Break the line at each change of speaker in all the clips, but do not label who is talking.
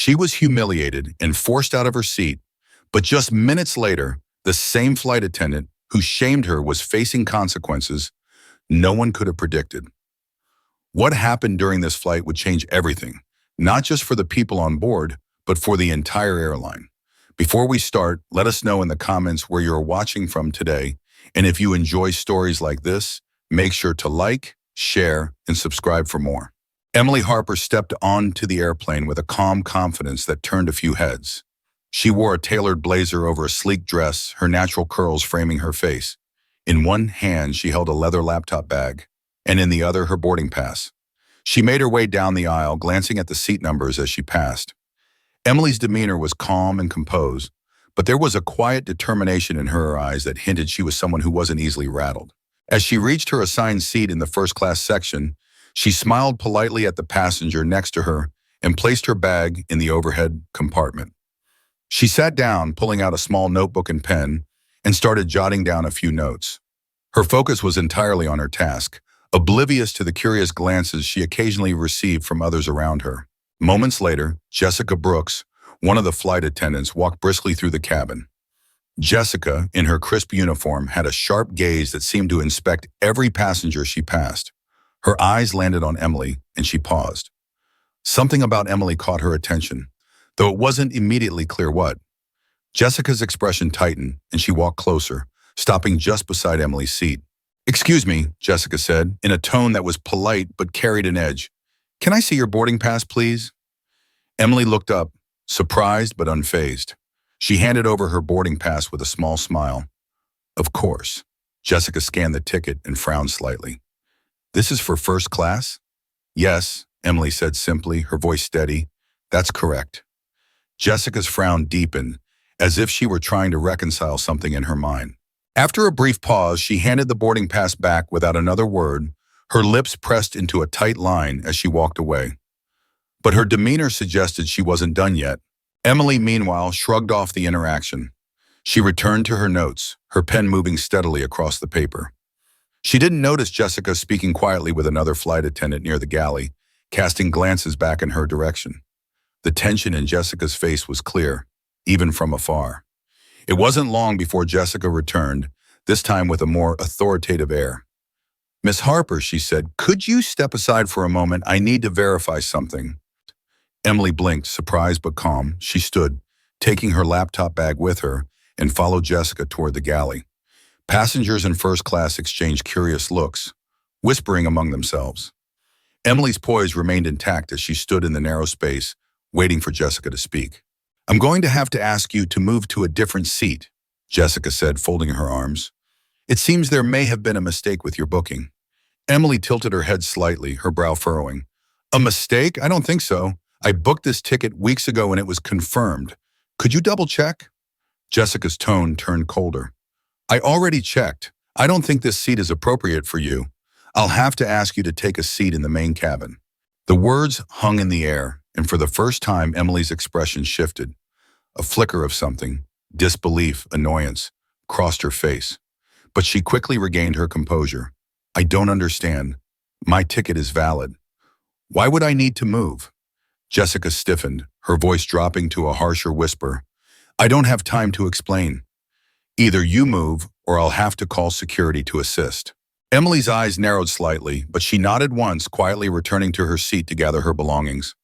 She was humiliated and forced out of her seat, but just minutes later, the same flight attendant who shamed her was facing consequences no one could have predicted. What happened during this flight would change everything, not just for the people on board, but for the entire airline. Before we start, let us know in the comments where you're watching from today, and if you enjoy stories like this, make sure to like, share, and subscribe for more. Emily Harper stepped onto the airplane with a calm confidence that turned a few heads. She wore a tailored blazer over a sleek dress, her natural curls framing her face. In one hand, she held a leather laptop bag, and in the other, her boarding pass. She made her way down the aisle, glancing at the seat numbers as she passed. Emily's demeanor was calm and composed, but there was a quiet determination in her eyes that hinted she was someone who wasn't easily rattled. As she reached her assigned seat in the first-class section, she smiled politely at the passenger next to her and placed her bag in the overhead compartment. She sat down, pulling out a small notebook and pen, and started jotting down a few notes. Her focus was entirely on her task, oblivious to the curious glances she occasionally received from others around her. Moments later, Jessica Brooks, one of the flight attendants, walked briskly through the cabin. Jessica, in her crisp uniform, had a sharp gaze that seemed to inspect every passenger she passed. Her eyes landed on Emily, and she paused. Something about Emily caught her attention, though it wasn't immediately clear what. Jessica's expression tightened, and she walked closer, stopping just beside Emily's seat. "Excuse me," Jessica said, in a tone that was polite but carried an edge. "Can I see your boarding pass, please?" Emily looked up, surprised but unfazed. She handed over her boarding pass with a small smile. "Of course." Jessica scanned the ticket and frowned slightly. "This is for first class?" "Yes," Emily said simply, her voice steady. "That's correct." Jessica's frown deepened, as if she were trying to reconcile something in her mind. After a brief pause, she handed the boarding pass back without another word, her lips pressed into a tight line as she walked away. But her demeanor suggested she wasn't done yet. Emily, meanwhile, shrugged off the interaction. She returned to her notes, her pen moving steadily across the paper. She didn't notice Jessica speaking quietly with another flight attendant near the galley, casting glances back in her direction. The tension in Jessica's face was clear, even from afar. It wasn't long before Jessica returned, this time with a more authoritative air. "Miss Harper," she said, "could you step aside for a moment? I need to verify something." Emily blinked, surprised but calm. She stood, taking her laptop bag with her, and followed Jessica toward the galley. Passengers in first class exchanged curious looks, whispering among themselves. Emily's poise remained intact as she stood in the narrow space, waiting for Jessica to speak. "I'm going to have to ask you to move to a different seat," Jessica said, folding her arms. "It seems there may have been a mistake with your booking." Emily tilted her head slightly, her brow furrowing. "A mistake? I don't think so. I booked this ticket weeks ago and it was confirmed. Could you double check?" Jessica's tone turned colder. "I already checked. I don't think this seat is appropriate for you. I'll have to ask you to take a seat in the main cabin." The words hung in the air, and for the first time, Emily's expression shifted. A flicker of something, disbelief, annoyance, crossed her face. But she quickly regained her composure. "I don't understand. My ticket is valid. Why would I need to move?" Jessica stiffened, her voice dropping to a harsher whisper. "I don't have time to explain. Either you move, or I'll have to call security to assist." Emily's eyes narrowed slightly, but she nodded once, quietly returning to her seat to gather her belongings.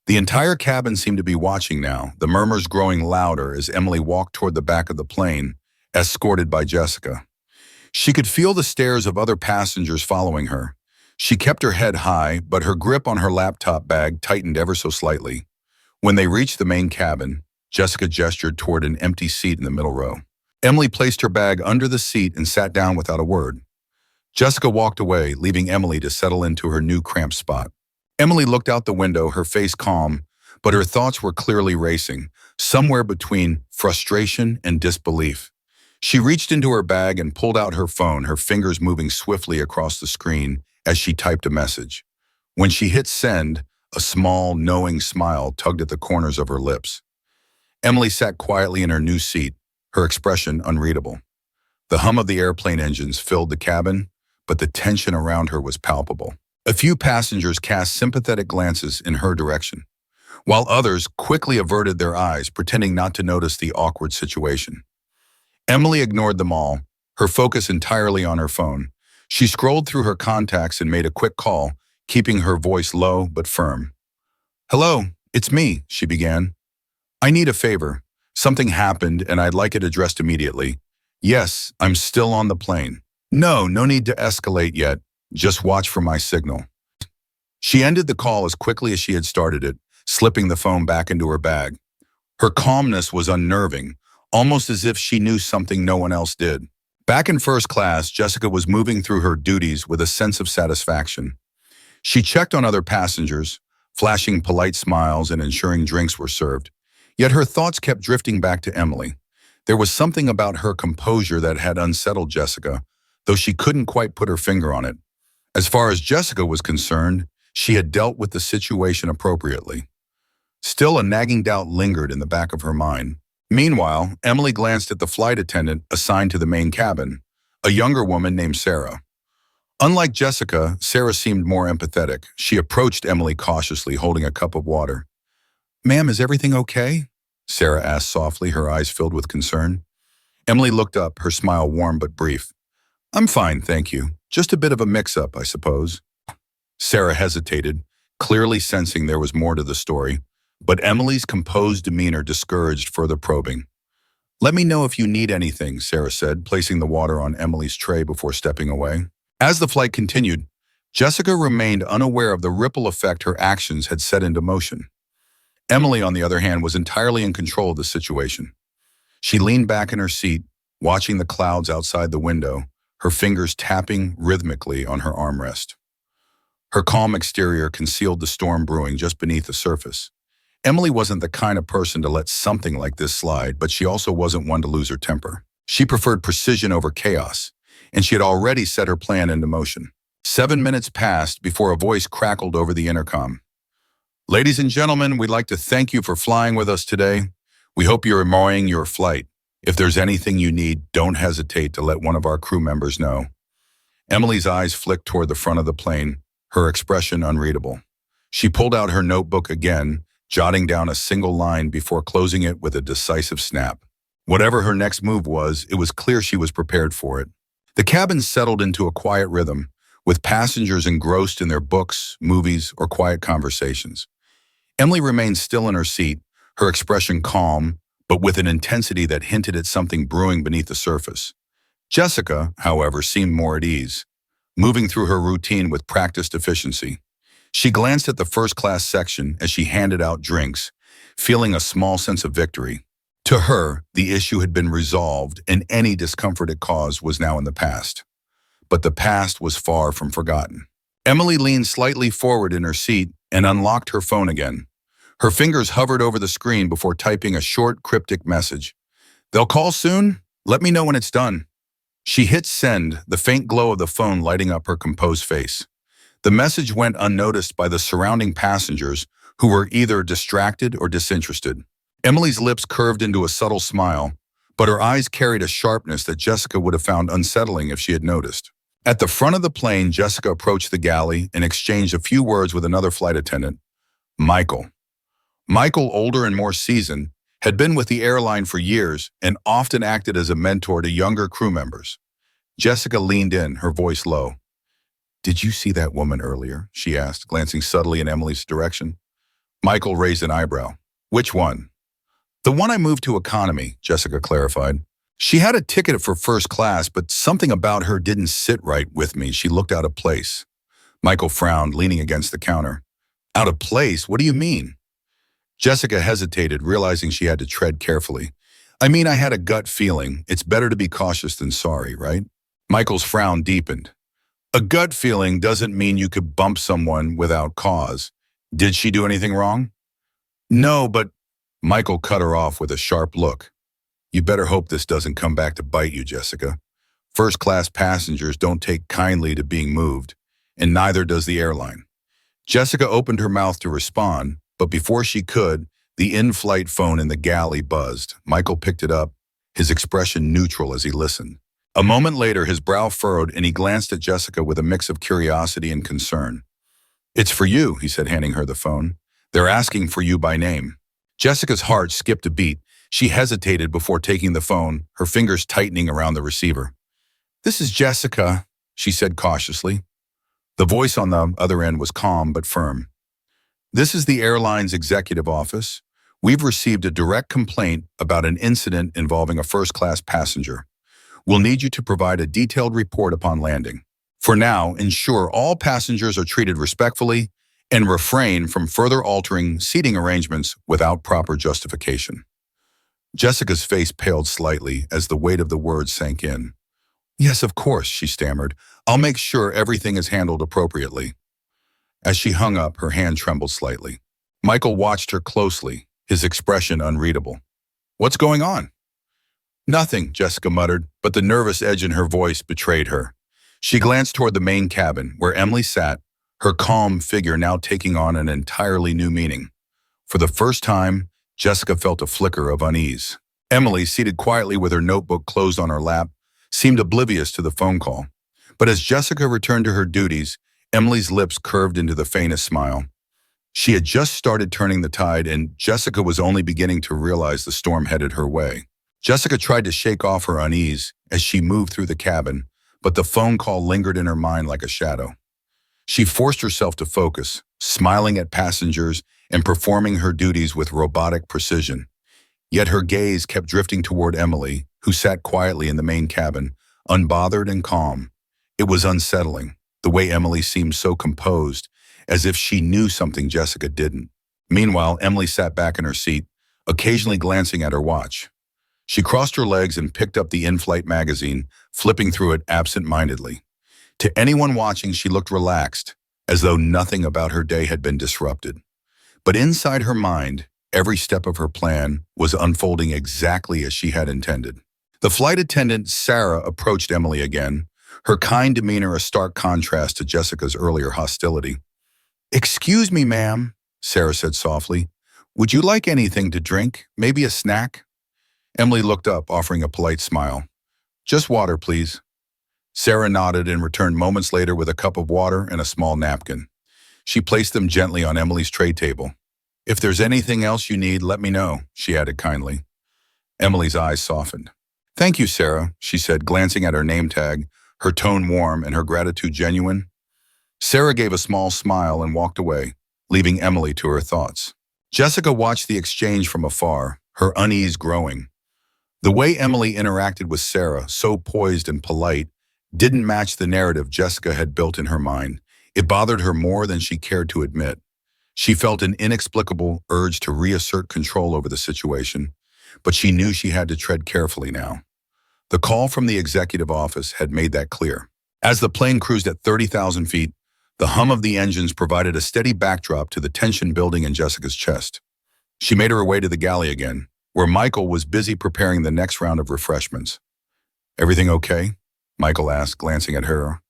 The entire cabin seemed to be watching now, the murmurs growing louder as Emily walked toward the back of the plane, escorted by Jessica. She could feel the stares of other passengers following her. She kept her head high, but her grip on her laptop bag tightened ever so slightly. When they reached the main cabin, Jessica gestured toward an empty seat in the middle row. Emily placed her bag under the seat and sat down without a word. Jessica walked away, leaving Emily to settle into her new cramped spot. Emily looked out the window, her face calm, but her thoughts were clearly racing, somewhere between frustration and disbelief. She reached into her bag and pulled out her phone, her fingers moving swiftly across the screen as she typed a message. When she hit send, a small, knowing smile tugged at the corners of her lips. Emily sat quietly in her new seat, her expression unreadable. The hum of the airplane engines filled the cabin, but the tension around her was palpable. A few passengers cast sympathetic glances in her direction. while others quickly averted their eyes, pretending not to notice the awkward situation. Emily ignored them all, her focus entirely on her phone. She scrolled through her contacts and made a quick call, keeping her voice low but firm. "Hello, it's me," she began. "I need a favor. Something happened and I'd like it addressed immediately. Yes, I'm still on the plane. No need to escalate yet. Just watch for my signal." She ended the call as quickly as she had started it, slipping the phone back into her bag. Her calmness was unnerving, almost as if she knew something no one else did. Back in first class, Jessica was moving through her duties with a sense of satisfaction. She checked on other passengers, flashing polite smiles and ensuring drinks were served. Yet her thoughts kept drifting back to Emily. There was something about her composure that had unsettled Jessica, though she couldn't quite put her finger on it. As far as Jessica was concerned, she had dealt with the situation appropriately. Still, a nagging doubt lingered in the back of her mind. Meanwhile, Emily glanced at the flight attendant assigned to the main cabin, a younger woman named Sarah. Unlike Jessica, Sarah seemed more empathetic. She approached Emily cautiously, holding a cup of water. "Ma'am, is everything okay?" Sarah asked softly, her eyes filled with concern. Emily looked up, her smile warm but brief. "I'm fine, thank you. Just a bit of a mix-up, I suppose." Sarah hesitated, clearly sensing there was more to the story, but Emily's composed demeanor discouraged further probing. "Let me know if you need anything," Sarah said, placing the water on Emily's tray before stepping away. As the flight continued, Jessica remained unaware of the ripple effect her actions had set into motion. Emily, on the other hand, was entirely in control of the situation. She leaned back in her seat, watching the clouds outside the window, her fingers tapping rhythmically on her armrest. Her calm exterior concealed the storm brewing just beneath the surface. Emily wasn't the kind of person to let something like this slide, but she also wasn't one to lose her temper. She preferred precision over chaos, and she had already set her plan into motion. 7 minutes passed before a voice crackled over the intercom. "Ladies and gentlemen, we'd like to thank you for flying with us today. We hope you're enjoying your flight. If there's anything you need, don't hesitate to let one of our crew members know." Emily's eyes flicked toward the front of the plane, her expression unreadable. She pulled out her notebook again, jotting down a single line before closing it with a decisive snap. Whatever her next move was, it was clear she was prepared for it. The cabin settled into a quiet rhythm, with passengers engrossed in their books, movies, or quiet conversations. Emily remained still in her seat, her expression calm, but with an intensity that hinted at something brewing beneath the surface. Jessica, however, seemed more at ease, moving through her routine with practiced efficiency. She glanced at the first-class section as she handed out drinks, feeling a small sense of victory. To her, the issue had been resolved and any discomfort it caused was now in the past. But the past was far from forgotten. Emily leaned slightly forward in her seat and unlocked her phone again. Her fingers hovered over the screen before typing a short, cryptic message. "They'll call soon? Let me know when it's done." She hit send, the faint glow of the phone lighting up her composed face. The message went unnoticed by the surrounding passengers, who were either distracted or disinterested. Emily's lips curved into a subtle smile, but her eyes carried a sharpness that Jessica would have found unsettling if she had noticed. At the front of the plane, Jessica approached the galley and exchanged a few words with another flight attendant, Michael. Michael, older and more seasoned, had been with the airline for years and often acted as a mentor to younger crew members. Jessica leaned in, her voice low. "Did you see that woman earlier?" she asked, glancing subtly in Emily's direction. Michael raised an eyebrow. "Which one?" "The one I moved to economy," Jessica clarified. "She had a ticket for first class, but something about her didn't sit right with me. She looked out of place." Michael frowned, leaning against the counter. "Out of place? What do you mean?" Jessica hesitated, realizing she had to tread carefully. "I mean, I had a gut feeling. It's better to be cautious than sorry, right?" Michael's frown deepened. "A gut feeling doesn't mean you could bump someone without cause. Did she do anything wrong?" "No, but—" Michael cut her off with a sharp look. "You better hope this doesn't come back to bite you, Jessica. First-class passengers don't take kindly to being moved, and neither does the airline." Jessica opened her mouth to respond, but before she could, the in-flight phone in the galley buzzed. Michael picked it up, his expression neutral as he listened. A moment later, his brow furrowed and he glanced at Jessica with a mix of curiosity and concern. "It's for you," he said, handing her the phone. They're asking for you by name. Jessica's heart skipped a beat. She hesitated before taking the phone, her fingers tightening around the receiver. "This is Jessica," she said cautiously. The voice on the other end was calm but firm. "This is the airline's executive office. We've received a direct complaint about an incident involving a first-class passenger. We'll need you to provide a detailed report upon landing. For now, ensure all passengers are treated respectfully and refrain from further altering seating arrangements without proper justification." Jessica's face paled slightly as the weight of the words sank in. "Yes, of course," she stammered. "I'll make sure everything is handled appropriately." As she hung up, her hand trembled slightly. Michael watched her closely, his expression unreadable. "What's going on?" "Nothing," Jessica muttered, but the nervous edge in her voice betrayed her. She glanced toward the main cabin, where Emily sat, her calm figure now taking on an entirely new meaning. For the first time, Jessica felt a flicker of unease. Emily, seated quietly with her notebook closed on her lap, seemed oblivious to the phone call. But as Jessica returned to her duties, Emily's lips curved into the faintest smile. She had just started turning the tide, and Jessica was only beginning to realize the storm headed her way. Jessica tried to shake off her unease as she moved through the cabin, but the phone call lingered in her mind like a shadow. She forced herself to focus, smiling at passengers and performing her duties with robotic precision. Yet her gaze kept drifting toward Emily, who sat quietly in the main cabin, unbothered and calm. It was unsettling, the way Emily seemed so composed, as if she knew something Jessica didn't. Meanwhile, Emily sat back in her seat, occasionally glancing at her watch. She crossed her legs and picked up the in-flight magazine, flipping through it absent-mindedly. To anyone watching, she looked relaxed, as though nothing about her day had been disrupted. But inside her mind, every step of her plan was unfolding exactly as she had intended. The flight attendant, Sarah, approached Emily again, her kind demeanor a stark contrast to Jessica's earlier hostility. "Excuse me, ma'am," Sarah said softly. "Would you like anything to drink? Maybe a snack?" Emily looked up, offering a polite smile. "Just water, please." Sarah nodded and returned moments later with a cup of water and a small napkin. She placed them gently on Emily's tray table. "If there's anything else you need, let me know," she added kindly. Emily's eyes softened. "Thank you, Sarah," she said, glancing at her name tag, her tone warm and her gratitude genuine. Sarah gave a small smile and walked away, leaving Emily to her thoughts. Jessica watched the exchange from afar, her unease growing. The way Emily interacted with Sarah, so poised and polite, didn't match the narrative Jessica had built in her mind. It bothered her more than she cared to admit. She felt an inexplicable urge to reassert control over the situation, but she knew she had to tread carefully now. The call from the executive office had made that clear. As the plane cruised at 30,000 feet, the hum of the engines provided a steady backdrop to the tension building in Jessica's chest. She made her way to the galley again, where Michael was busy preparing the next round of refreshments. "Everything okay?" Michael asked, glancing at her.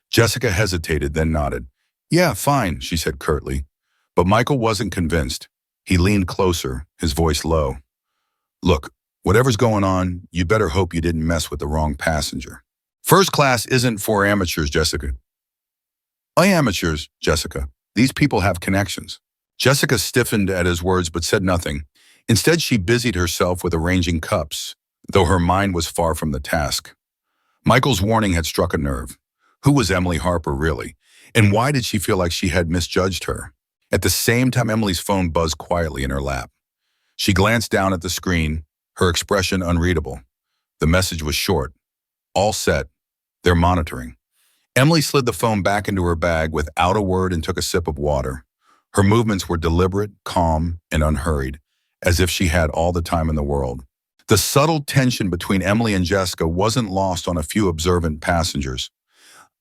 Jessica hesitated, then nodded. "Yeah, fine," she said curtly. But Michael wasn't convinced. He leaned closer, his voice low. "Look, whatever's going on, you better hope you didn't mess with the wrong passenger. First class isn't for amateurs, Jessica." "Amateurs, Jessica. These people have connections." Jessica stiffened at his words but said nothing. Instead, she busied herself with arranging cups, though her mind was far from the task. Michael's warning had struck a nerve. Who was Emily Harper really? And why did she feel like she had misjudged her? At the same time, Emily's phone buzzed quietly in her lap. She glanced down at the screen, her expression unreadable. The message was short. "All set. They're monitoring." Emily slid the phone back into her bag without a word and took a sip of water. Her movements were deliberate, calm, and unhurried, as if she had all the time in the world. The subtle tension between Emily and Jessica wasn't lost on a few observant passengers.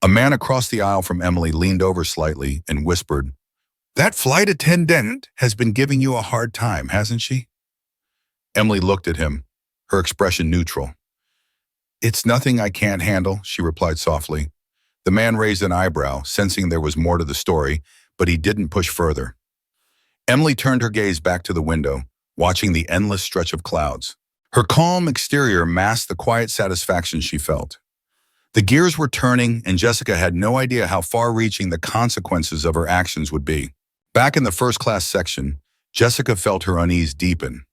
A man across the aisle from Emily leaned over slightly and whispered, "That flight attendant has been giving you a hard time, hasn't she?" Emily looked at him, her expression neutral. "It's nothing I can't handle," she replied softly. The man raised an eyebrow, sensing there was more to the story, but he didn't push further. Emily turned her gaze back to the window, watching the endless stretch of clouds. Her calm exterior masked the quiet satisfaction she felt. The gears were turning, and Jessica had no idea how far-reaching the consequences of her actions would be. Back in the first class section, Jessica felt her unease deepen.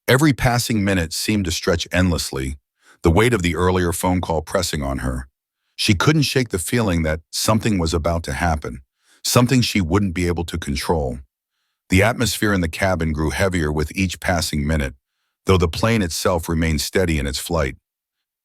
Every passing minute seemed to stretch endlessly, the weight of the earlier phone call pressing on her. She couldn't shake the feeling that something was about to happen, something she wouldn't be able to control. The atmosphere in the cabin grew heavier with each passing minute, though the plane itself remained steady in its flight.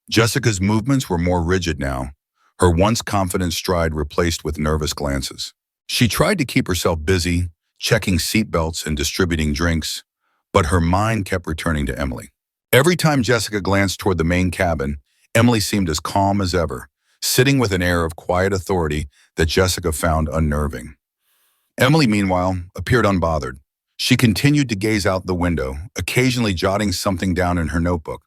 Jessica's movements were more rigid now, her once confident stride replaced with nervous glances. She tried to keep herself busy, checking seatbelts and distributing drinks, but her mind kept returning to Emily. Every time Jessica glanced toward the main cabin, Emily seemed as calm as ever, sitting with an air of quiet authority that Jessica found unnerving. Emily, meanwhile, appeared unbothered. She continued to gaze out the window, occasionally jotting something down in her notebook.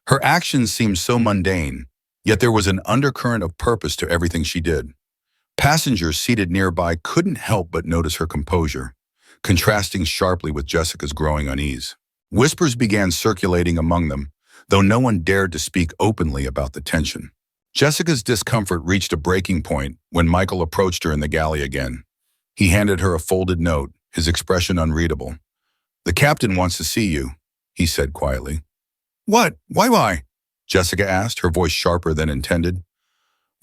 Her actions seemed so mundane, yet there was an undercurrent of purpose to everything she did. Passengers seated nearby couldn't help but notice her composure, contrasting sharply with Jessica's growing unease. Whispers began circulating among them, though no one dared to speak openly about the tension. Jessica's discomfort reached a breaking point when Michael approached her in the galley again. He handed her a folded note, his expression unreadable. "The captain wants to see you," he said quietly. "What? Why?" Jessica asked, her voice sharper than intended.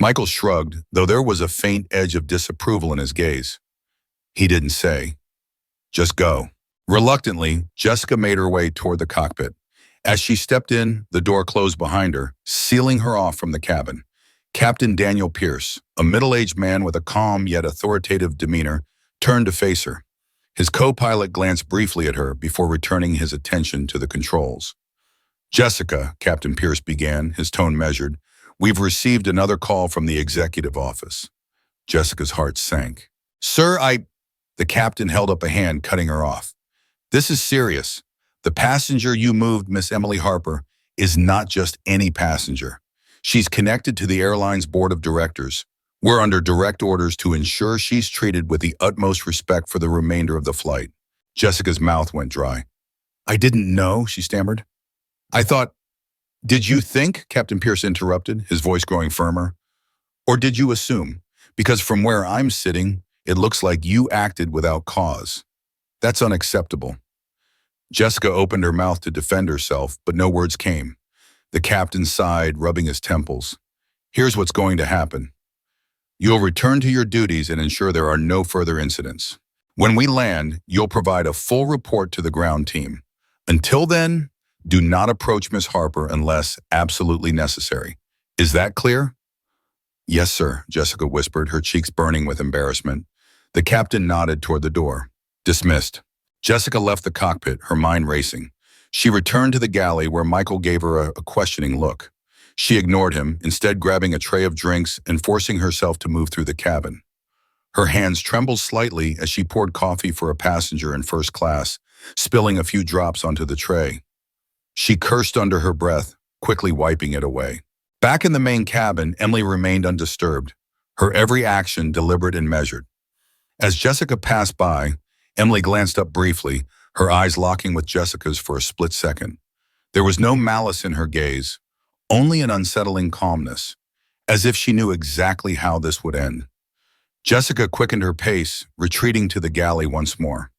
Michael shrugged, though there was a faint edge of disapproval in his gaze. He didn't say. "Just go." Reluctantly, Jessica made her way toward the cockpit. As she stepped in, the door closed behind her, sealing her off from the cabin. Captain Daniel Pierce, a middle-aged man with a calm yet authoritative demeanor, turned to face her. His co-pilot glanced briefly at her before returning his attention to the controls. "Jessica," Captain Pierce began, his tone measured, "we've received another call from the executive office." Jessica's heart sank. "Sir, The captain held up a hand, cutting her off. "This is serious. The passenger you moved, Miss Emily Harper, is not just any passenger. She's connected to the airline's board of directors. We're under direct orders to ensure she's treated with the utmost respect for the remainder of the flight." Jessica's mouth went dry. "I didn't know," she stammered. "I thought—" "Did you think?" Captain Pierce interrupted, his voice growing firmer. "Or did you assume? Because from where I'm sitting, it looks like you acted without cause. That's unacceptable." Jessica opened her mouth to defend herself, but no words came. The captain sighed, rubbing his temples. "Here's what's going to happen. You'll return to your duties and ensure there are no further incidents. When we land, you'll provide a full report to the ground team. Until then, do not approach Miss Harper unless absolutely necessary. Is that clear?" "Yes, sir," Jessica whispered, her cheeks burning with embarrassment. The captain nodded toward the door. "Dismissed." Jessica left the cockpit, her mind racing. She returned to the galley where Michael gave her a questioning look. She ignored him, instead grabbing a tray of drinks and forcing herself to move through the cabin. Her hands trembled slightly as she poured coffee for a passenger in first class, spilling a few drops onto the tray. She cursed under her breath, quickly wiping it away. Back in the main cabin, Emily remained undisturbed, her every action deliberate and measured. As Jessica passed by, Emily glanced up briefly, her eyes locking with Jessica's for a split second. There was no malice in her gaze, only an unsettling calmness, as if she knew exactly how this would end. Jessica quickened her pace, retreating to the galley once more.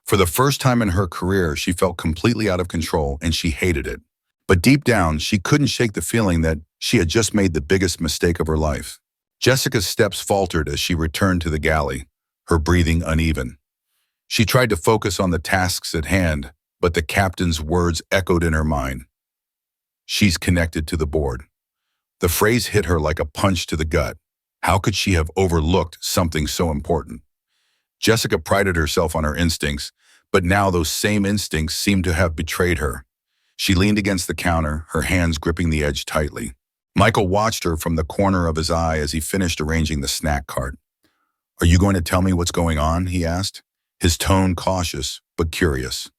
For the first time in her career, she felt completely out of control, and she hated it. But deep down, she couldn't shake the feeling that she had just made the biggest mistake of her life. Jessica's steps faltered as she returned to the galley, her breathing uneven. She tried to focus on the tasks at hand, but the captain's words echoed in her mind. "She's connected to the board." The phrase hit her like a punch to the gut. How could she have overlooked something so important? Jessica prided herself on her instincts, but now those same instincts seemed to have betrayed her. She leaned against the counter, her hands gripping the edge tightly. Michael watched her from the corner of his eye as he finished arranging the snack cart. "Are you going to tell me what's going on?" he asked, his tone cautious but curious.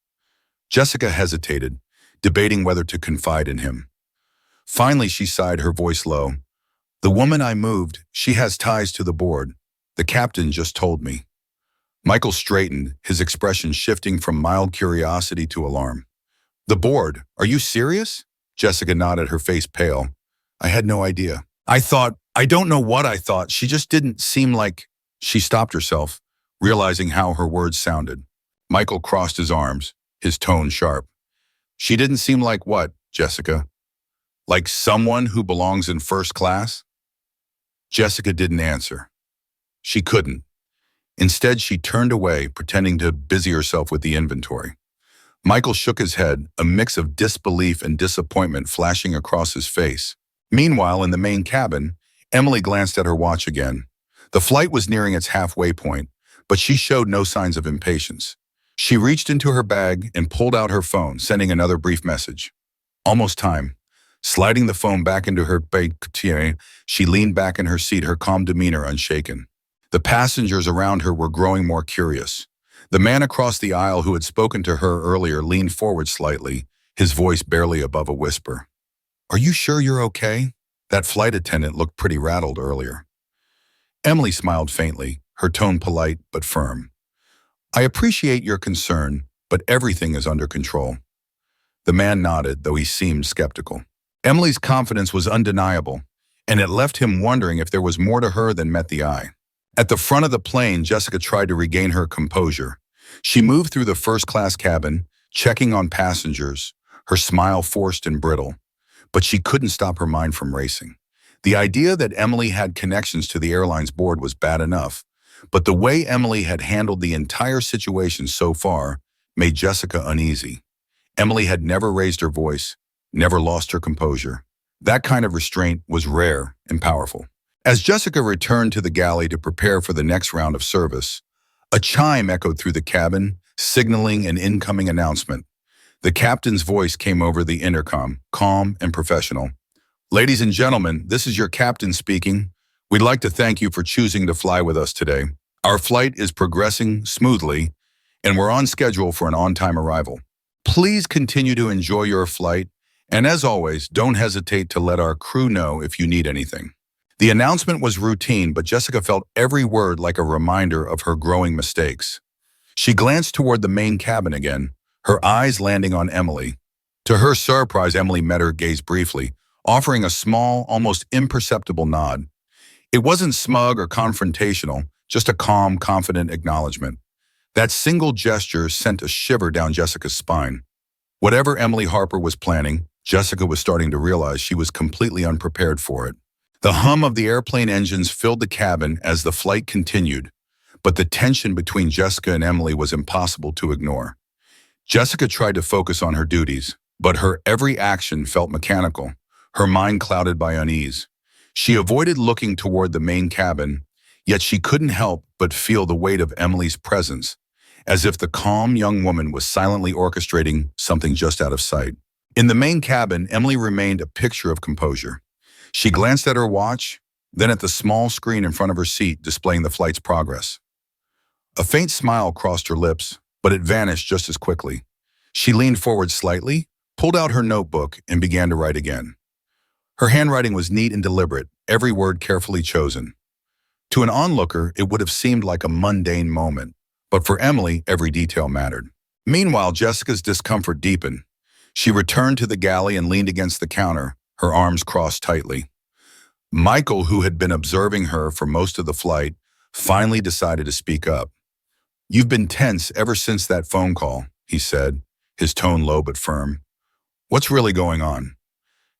Jessica hesitated, debating whether to confide in him. Finally, she sighed, her voice low. "The woman I moved, she has ties to the board. The captain just told me." Michael straightened, his expression shifting from mild curiosity to alarm. "The board? Are you serious?" Jessica nodded, her face pale. "I had no idea. I don't know what I thought. She just didn't seem like—" She stopped herself, realizing how her words sounded. Michael crossed his arms, his tone sharp. She didn't seem like what, Jessica? Like someone who belongs in first class? Jessica didn't answer. She couldn't. Instead, she turned away, pretending to busy herself with the inventory. Michael shook his head, a mix of disbelief and disappointment flashing across his face. Meanwhile, in the main cabin, Emily glanced at her watch again. The flight was nearing its halfway point, but she showed no signs of impatience. She reached into her bag and pulled out her phone, sending another brief message. Almost time. Sliding the phone back into her bag, she leaned back in her seat, her calm demeanor unshaken. The passengers around her were growing more curious. The man across the aisle who had spoken to her earlier leaned forward slightly, his voice barely above a whisper. "Are you sure you're okay?" That flight attendant looked pretty rattled earlier. Emily smiled faintly, her tone polite but firm. "I appreciate your concern, but everything is under control." The man nodded, though he seemed skeptical. Emily's confidence was undeniable, and it left him wondering if there was more to her than met the eye. At the front of the plane, Jessica tried to regain her composure. She moved through the first-class cabin, checking on passengers, her smile forced and brittle. But she couldn't stop her mind from racing. The idea that Emily had connections to the airline's board was bad enough, but the way Emily had handled the entire situation so far made Jessica uneasy. Emily had never raised her voice, never lost her composure. That kind of restraint was rare and powerful. As Jessica returned to the galley to prepare for the next round of service, a chime echoed through the cabin, signaling an incoming announcement. The captain's voice came over the intercom, calm and professional. "Ladies and gentlemen, this is your captain speaking. We'd like to thank you for choosing to fly with us today. Our flight is progressing smoothly, and we're on schedule for an on-time arrival. Please continue to enjoy your flight, and as always, don't hesitate to let our crew know if you need anything." The announcement was routine, but Jessica felt every word like a reminder of her growing mistakes. She glanced toward the main cabin again, her eyes landing on Emily. To her surprise, Emily met her gaze briefly, offering a small, almost imperceptible nod. It wasn't smug or confrontational, just a calm, confident acknowledgement. That single gesture sent a shiver down Jessica's spine. Whatever Emily Harper was planning, Jessica was starting to realize she was completely unprepared for it. The hum of the airplane engines filled the cabin as the flight continued, but the tension between Jessica and Emily was impossible to ignore. Jessica tried to focus on her duties, but her every action felt mechanical, her mind clouded by unease. She avoided looking toward the main cabin, yet she couldn't help but feel the weight of Emily's presence, as if the calm young woman was silently orchestrating something just out of sight. In the main cabin, Emily remained a picture of composure. She glanced at her watch, then at the small screen in front of her seat displaying the flight's progress. A faint smile crossed her lips, but it vanished just as quickly. She leaned forward slightly, pulled out her notebook, and began to write again. Her handwriting was neat and deliberate, every word carefully chosen. To an onlooker, it would have seemed like a mundane moment, but for Emily, every detail mattered. Meanwhile, Jessica's discomfort deepened. She returned to the galley and leaned against the counter, her arms crossed tightly. Michael, who had been observing her for most of the flight, finally decided to speak up. "You've been tense ever since that phone call," he said, his tone low but firm. "What's really going on?"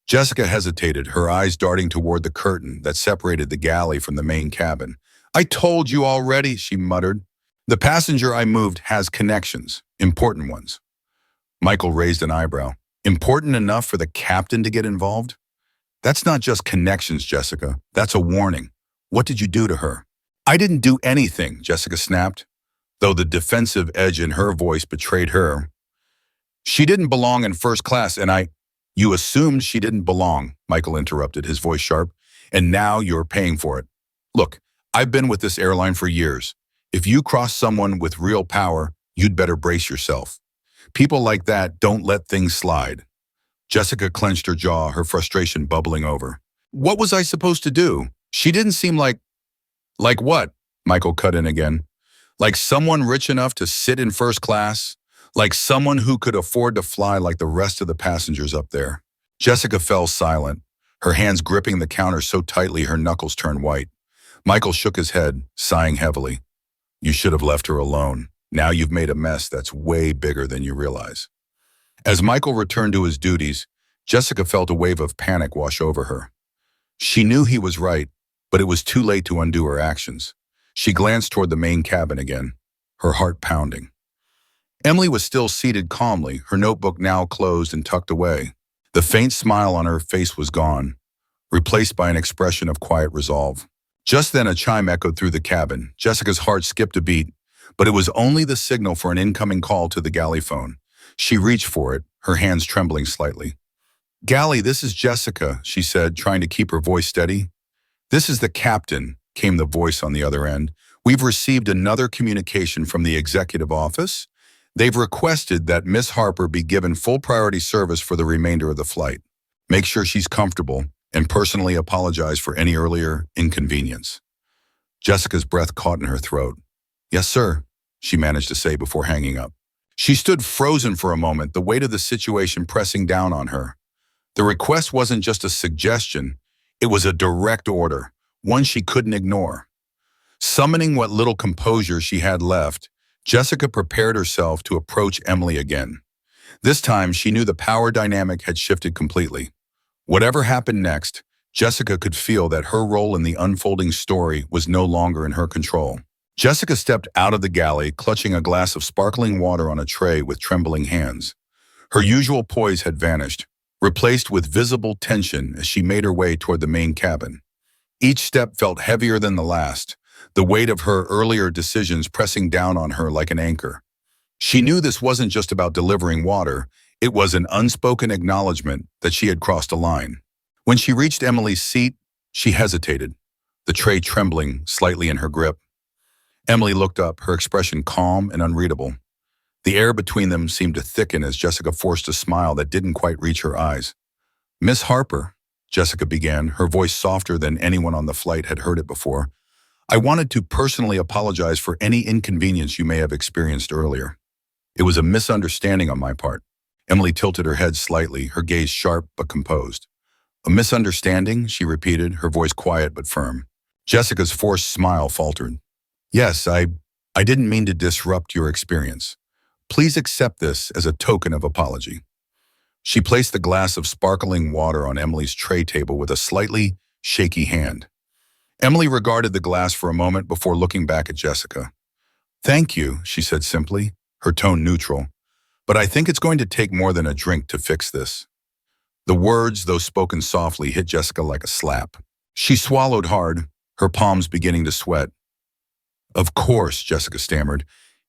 Jessica hesitated, her eyes darting toward the curtain that separated the galley from the main cabin. "I told you already," she muttered. "The passenger I moved has connections, important ones." Michael raised an eyebrow. "Important enough for the captain to get involved?" "That's not just connections, Jessica. That's a warning. What did you do to her?" "I didn't do anything," Jessica snapped, though the defensive edge in her voice betrayed her. "She didn't belong in first class, and You assumed she didn't belong," Michael interrupted, his voice sharp, "and now you're paying for it. Look, I've been with this airline for years. If you cross someone with real power, you'd better brace yourself. People like that don't let things slide." Jessica clenched her jaw, her frustration bubbling over. "What was I supposed to do? She didn't seem like..." "Like what?" Michael cut in again. "Like someone rich enough to sit in first class? Like someone who could afford to fly like the rest of the passengers up there?" Jessica fell silent, her hands gripping the counter so tightly her knuckles turned white. Michael shook his head, sighing heavily. You should have left her alone. Now you've made a mess that's way bigger than you realize. As Michael returned to his duties, Jessica felt a wave of panic wash over her. She knew he was right, but it was too late to undo her actions. She glanced toward the main cabin again, her heart pounding. Emily was still seated calmly, her notebook now closed and tucked away. The faint smile on her face was gone, replaced by an expression of quiet resolve. Just then a chime echoed through the cabin. Jessica's heart skipped a beat, but it was only the signal for an incoming call to the galley phone. She reached for it, her hands trembling slightly. "Galley, this is Jessica," she said, trying to keep her voice steady. "This is the captain," came the voice on the other end. "We've received another communication from the executive office. They've requested that Miss Harper be given full priority service for the remainder of the flight. Make sure she's comfortable and personally apologize for any earlier inconvenience." Jessica's breath caught in her throat. "Yes, sir," she managed to say before hanging up. She stood frozen for a moment, the weight of the situation pressing down on her. The request wasn't just a suggestion, it was a direct order, one she couldn't ignore. Summoning what little composure she had left, Jessica prepared herself to approach Emily again. This time, she knew the power dynamic had shifted completely. Whatever happened next, Jessica could feel that her role in the unfolding story was no longer in her control. Jessica stepped out of the galley, clutching a glass of sparkling water on a tray with trembling hands. Her usual poise had vanished, replaced with visible tension as she made her way toward the main cabin. Each step felt heavier than the last, the weight of her earlier decisions pressing down on her like an anchor. She knew this wasn't just about delivering water, it was an unspoken acknowledgement that she had crossed a line. When she reached Emily's seat, she hesitated, the tray trembling slightly in her grip. Emily looked up, her expression calm and unreadable. The air between them seemed to thicken as Jessica forced a smile that didn't quite reach her eyes. "Miss Harper," Jessica began, her voice softer than anyone on the flight had heard it before, "I wanted to personally apologize for any inconvenience you may have experienced earlier. It was a misunderstanding on my part." Emily tilted her head slightly, her gaze sharp but composed. "A misunderstanding?" she repeated, her voice quiet but firm. Jessica's forced smile faltered. "Yes, I didn't mean to disrupt your experience. Please accept this as a token of apology." She placed the glass of sparkling water on Emily's tray table with a slightly shaky hand. Emily regarded the glass for a moment before looking back at Jessica. "Thank you," she said simply, her tone neutral, "but I think it's going to take more than a drink to fix this." The words, though spoken softly, hit Jessica like a slap. She swallowed hard, her palms beginning to sweat. "Of course," Jessica stammered.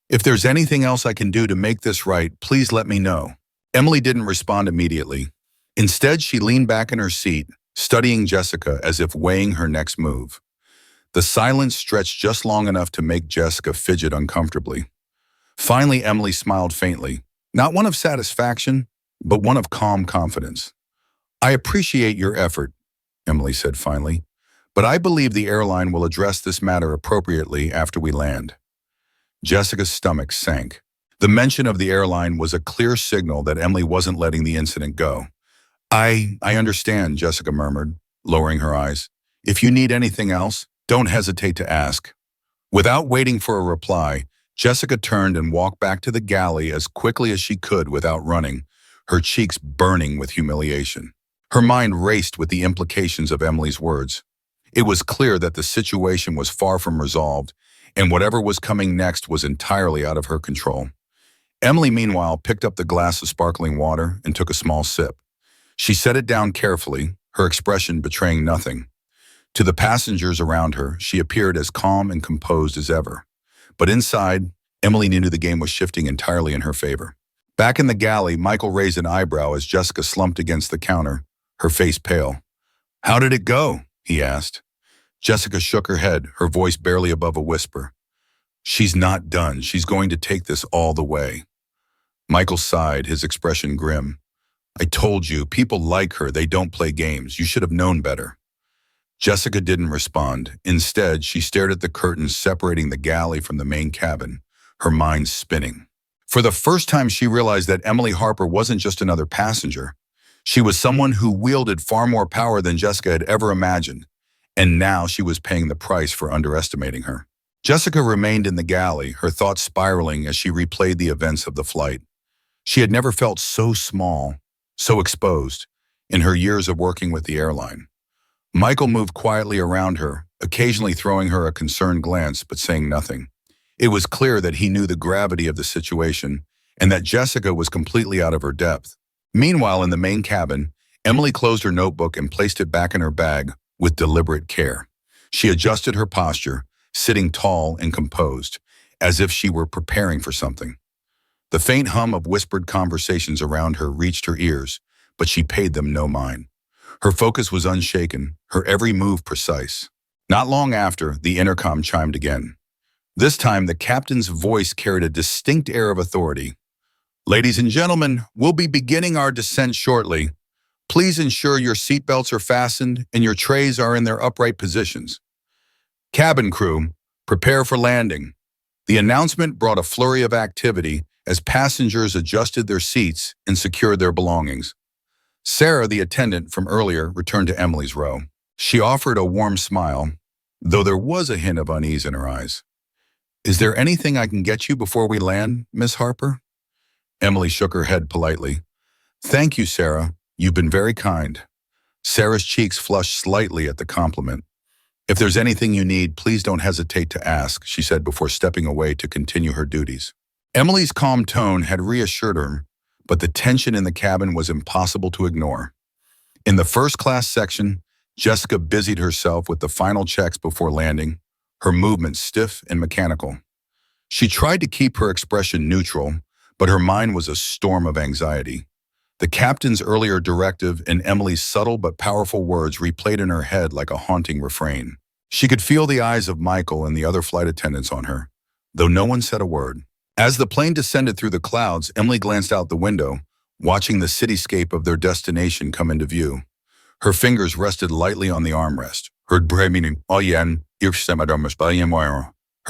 "If there's anything else I can do to make this right, please let me know." Emily didn't respond immediately. Instead, she leaned back in her seat, studying Jessica as if weighing her next move. The silence stretched just long enough to make Jessica fidget uncomfortably. Finally, Emily smiled faintly, not one of satisfaction, but one of calm confidence. "I appreciate your effort," Emily said finally, "but I believe the airline will address this matter appropriately after we land." Jessica's stomach sank. The mention of the airline was a clear signal that Emily wasn't letting the incident go. I understand," Jessica murmured, lowering her eyes. "If you need anything else, don't hesitate to ask." Without waiting for a reply, Jessica turned and walked back to the galley as quickly as she could without running, her cheeks burning with humiliation. Her mind raced with the implications of Emily's words. It was clear that the situation was far from resolved, and whatever was coming next was entirely out of her control. Emily, meanwhile, picked up the glass of sparkling water and took a small sip. She set it down carefully, her expression betraying nothing. To the passengers around her, she appeared as calm and composed as ever. But inside, Emily knew the game was shifting entirely in her favor. Back in the galley, Michael raised an eyebrow as Jessica slumped against the counter, her face pale. "How did it go?" he asked. Jessica shook her head, her voice barely above a whisper. "She's not done. She's going to take this all the way." Michael sighed, his expression grim. "I told you, people like her. They don't play games. You should have known better." Jessica didn't respond. Instead, she stared at the curtains separating the galley from the main cabin, her mind spinning. For the first time, she realized that Emily Harper wasn't just another passenger. She was someone who wielded far more power than Jessica had ever imagined, and now she was paying the price for underestimating her. Jessica remained in the galley, her thoughts spiraling as she replayed the events of the flight. She had never felt so small, so exposed, in her years of working with the airline. Michael moved quietly around her, occasionally throwing her a concerned glance but saying nothing. It was clear that he knew the gravity of the situation and that Jessica was completely out of her depth. Meanwhile, in the main cabin, Emily closed her notebook and placed it back in her bag with deliberate care. She adjusted her posture, sitting tall and composed, as if she were preparing for something. The faint hum of whispered conversations around her reached her ears, but she paid them no mind. Her focus was unshaken, her every move precise. Not long after, the intercom chimed again. This time, the captain's voice carried a distinct air of authority. "Ladies and gentlemen, we'll be beginning our descent shortly. Please ensure your seatbelts are fastened and your trays are in their upright positions. Cabin crew, prepare for landing." The announcement brought a flurry of activity as passengers adjusted their seats and secured their belongings. Sarah, the attendant from earlier, returned to Emily's row. She offered a warm smile, though there was a hint of unease in her eyes. "Is there anything I can get you before we land, Miss Harper?" Emily shook her head politely. "Thank you, Sarah. You've been very kind." Sarah's cheeks flushed slightly at the compliment. "If there's anything you need, please don't hesitate to ask," she said before stepping away to continue her duties. Emily's calm tone had reassured her, but the tension in the cabin was impossible to ignore. In the first-class section, Jessica busied herself with the final checks before landing, her movements stiff and mechanical. She tried to keep her expression neutral, but her mind was a storm of anxiety. The captain's earlier directive and Emily's subtle but powerful words replayed in her head like a haunting refrain. She could feel the eyes of Michael and the other flight attendants on her, though no one said a word. As the plane descended through the clouds, Emily glanced out the window, watching the cityscape of their destination come into view. Her fingers rested lightly on the armrest. Her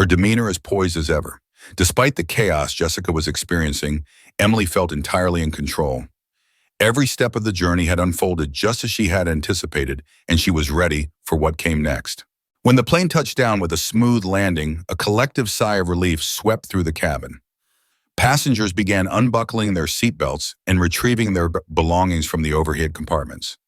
demeanor as poised as ever. Despite the chaos Jessica was experiencing, Emily felt entirely in control. Every step of the journey had unfolded just as she had anticipated, and she was ready for what came next. When the plane touched down with a smooth landing, a collective sigh of relief swept through the cabin. Passengers began unbuckling their seatbelts and retrieving their belongings from the overhead compartments.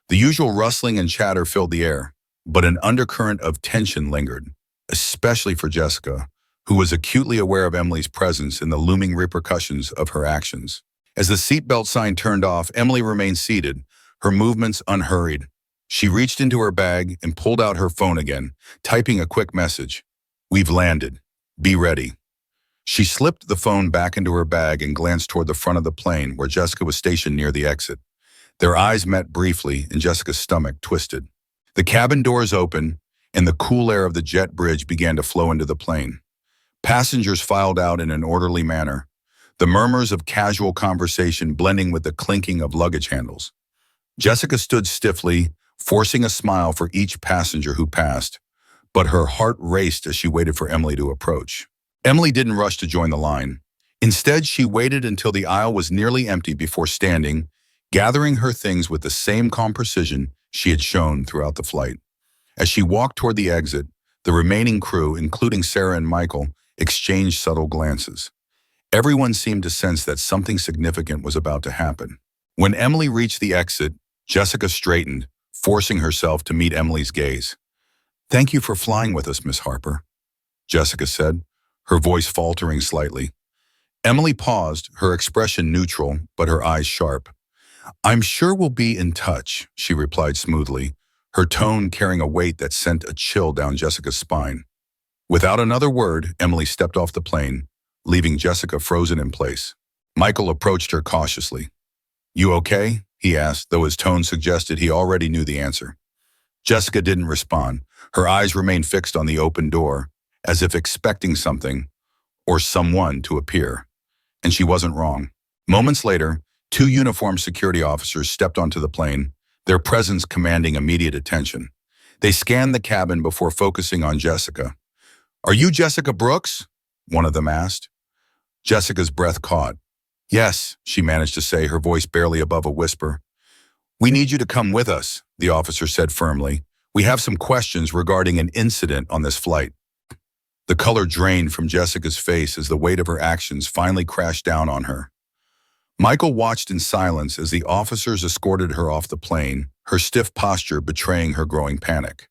The usual rustling and chatter filled the air, but an undercurrent of tension lingered, especially for Jessica, who was acutely aware of Emily's presence and the looming repercussions of her actions. As the seatbelt sign turned off, Emily remained seated, her movements unhurried. She reached into her bag and pulled out her phone again, typing a quick message. "We've landed. Be ready." She slipped the phone back into her bag and glanced toward the front of the plane where Jessica was stationed near the exit. Their eyes met briefly and Jessica's stomach twisted. The cabin doors opened and the cool air of the jet bridge began to flow into the plane. Passengers filed out in an orderly manner, the murmurs of casual conversation blending with the clinking of luggage handles. Jessica stood stiffly, forcing a smile for each passenger who passed, but her heart raced as she waited for Emily to approach. Emily didn't rush to join the line. Instead, she waited until the aisle was nearly empty before standing, gathering her things with the same calm precision she had shown throughout the flight. As she walked toward the exit, the remaining crew, including Sarah and Michael, exchanged subtle glances. Everyone seemed to sense that something significant was about to happen. When Emily reached the exit, Jessica straightened, forcing herself to meet Emily's gaze. "Thank you for flying with us, Miss Harper," Jessica said, her voice faltering slightly. Emily paused, her expression neutral, but her eyes sharp. "I'm sure we'll be in touch," she replied smoothly, her tone carrying a weight that sent a chill down Jessica's spine. Without another word, Emily stepped off the plane, leaving Jessica frozen in place. Michael approached her cautiously. "You okay?" he asked, though his tone suggested he already knew the answer. Jessica didn't respond. Her eyes remained fixed on the open door, as if expecting something or someone to appear. And she wasn't wrong. Moments later, two uniformed security officers stepped onto the plane, their presence commanding immediate attention. They scanned the cabin before focusing on Jessica. "Are you Jessica Brooks?" one of them asked. Jessica's breath caught. "Yes," she managed to say, her voice barely above a whisper. "We need you to come with us," the officer said firmly. "We have some questions regarding an incident on this flight." The color drained from Jessica's face as the weight of her actions finally crashed down on her. Michael watched in silence as the officers escorted her off the plane, her stiff posture betraying her growing panic.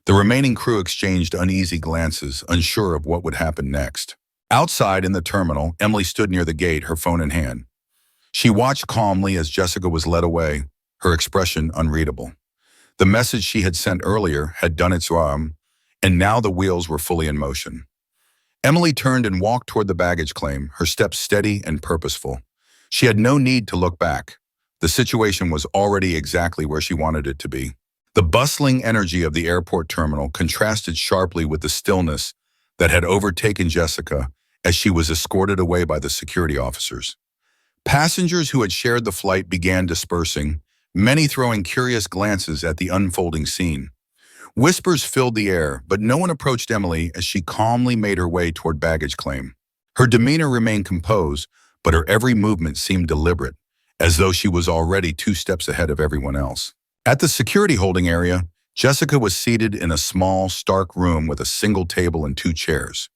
The remaining crew exchanged uneasy glances, unsure of what would happen next. Outside in the terminal, Emily stood near the gate, her phone in hand. She watched calmly as Jessica was led away, her expression unreadable. The message she had sent earlier had done its job, and now the wheels were fully in motion. Emily turned and walked toward the baggage claim, her steps steady and purposeful. She had no need to look back. The situation was already exactly where she wanted it to be. The bustling energy of the airport terminal contrasted sharply with the stillness that had overtaken Jessica as she was escorted away by the security officers. Passengers who had shared the flight began dispersing, many throwing curious glances at the unfolding scene. Whispers filled the air, but no one approached Emily as she calmly made her way toward baggage claim. Her demeanor remained composed, but her every movement seemed deliberate, as though she was already 2 steps ahead of everyone else. At the security holding area, Jessica was seated in a small, stark room with a single table and 2 chairs.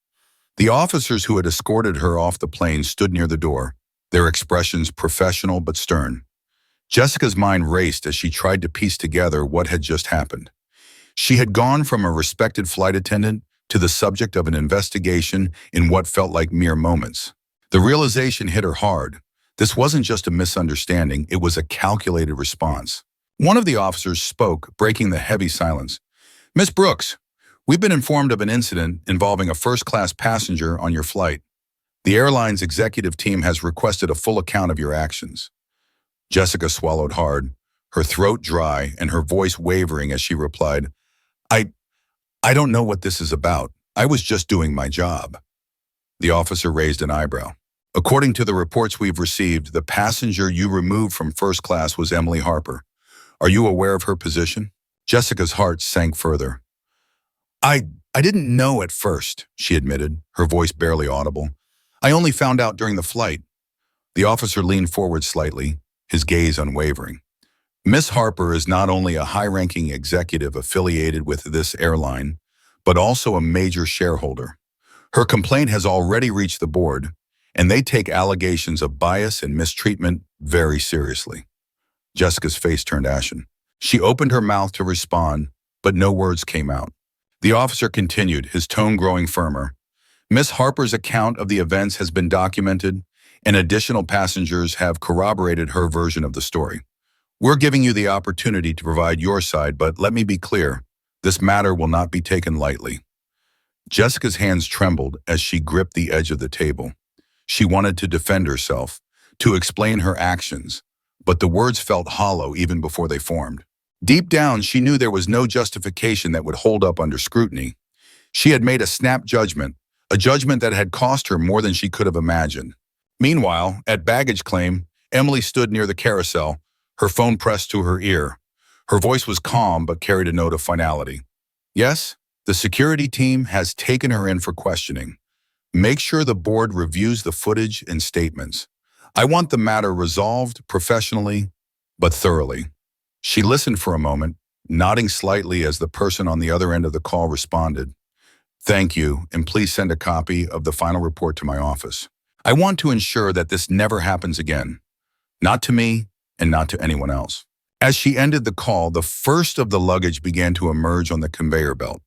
The officers who had escorted her off the plane stood near the door, their expressions professional but stern. Jessica's mind raced as she tried to piece together what had just happened. She had gone from a respected flight attendant to the subject of an investigation in what felt like mere moments. The realization hit her hard. This wasn't just a misunderstanding, it was a calculated response. One of the officers spoke, breaking the heavy silence. "Miss Brooks, we've been informed of an incident involving a first-class passenger on your flight. The airline's executive team has requested a full account of your actions." Jessica swallowed hard, her throat dry and her voice wavering as she replied, I don't know what this is about. I was just doing my job." The officer raised an eyebrow. "According to the reports we've received, the passenger you removed from first class was Emily Harper. Are you aware of her position?" Jessica's heart sank further. I didn't know at first," she admitted, her voice barely audible. "I only found out during the flight." The officer leaned forward slightly, his gaze unwavering. "Miss Harper is not only a high-ranking executive affiliated with this airline, but also a major shareholder. Her complaint has already reached the board, and they take allegations of bias and mistreatment very seriously." Jessica's face turned ashen. She opened her mouth to respond, but no words came out. The officer continued, his tone growing firmer. "Miss Harper's account of the events has been documented, and additional passengers have corroborated her version of the story. We're giving you the opportunity to provide your side, but let me be clear, this matter will not be taken lightly." Jessica's hands trembled as she gripped the edge of the table. She wanted to defend herself, to explain her actions, but the words felt hollow even before they formed. Deep down, she knew there was no justification that would hold up under scrutiny. She had made a snap judgment, a judgment that had cost her more than she could have imagined. Meanwhile, at baggage claim, Emily stood near the carousel, her phone pressed to her ear. Her voice was calm but carried a note of finality. "Yes, the security team has taken her in for questioning. Make sure the board reviews the footage and statements. I want the matter resolved professionally, but thoroughly." She listened for a moment, nodding slightly as the person on the other end of the call responded. "Thank you, and please send a copy of the final report to my office. I want to ensure that this never happens again. Not to me, and not to anyone else." As she ended the call, the first of the luggage began to emerge on the conveyor belt.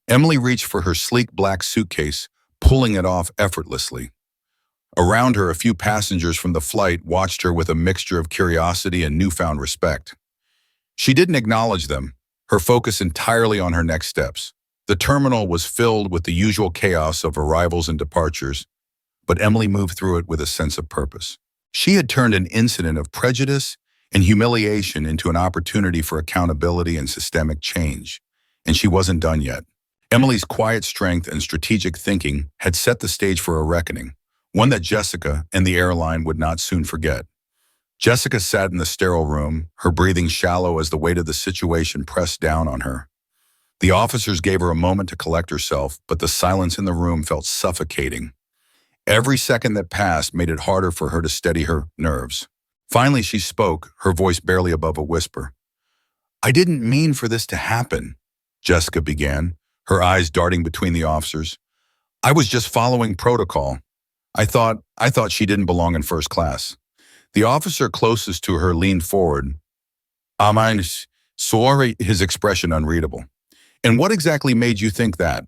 Emily reached for her sleek black suitcase, pulling it off effortlessly. Around her, a few passengers from the flight watched her with a mixture of curiosity and newfound respect. She didn't acknowledge them, her focus entirely on her next steps. The terminal was filled with the usual chaos of arrivals and departures, but Emily moved through it with a sense of purpose. She had turned an incident of prejudice and humiliation into an opportunity for accountability and systemic change, and she wasn't done yet. Emily's quiet strength and strategic thinking had set the stage for a reckoning, one that Jessica and the airline would not soon forget. Jessica sat in the sterile room, her breathing shallow as the weight of the situation pressed down on her. The officers gave her a moment to collect herself, but the silence in the room felt suffocating. Every second that passed made it harder for her to steady her nerves. Finally, she spoke, her voice barely above a whisper. "I didn't mean for this to happen," Jessica began, her eyes darting between the officers. I was just following protocol. I thought she didn't belong in first class. The officer closest to her leaned forward. Mine, sorry, his expression unreadable. And what exactly made you think that?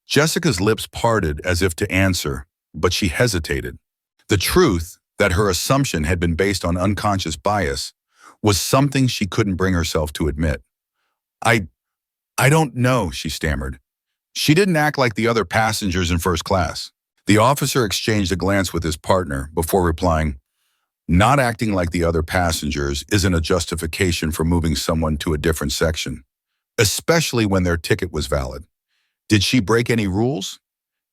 Jessica's lips parted as if to answer, but she hesitated. The truth, that her assumption had been based on unconscious bias, was something she couldn't bring herself to admit. I, I don't know, she stammered. She didn't act like the other passengers in first class. The officer exchanged a glance with his partner before replying, not acting like the other passengers isn't a justification for moving someone to a different section, especially when their ticket was valid. Did she break any rules?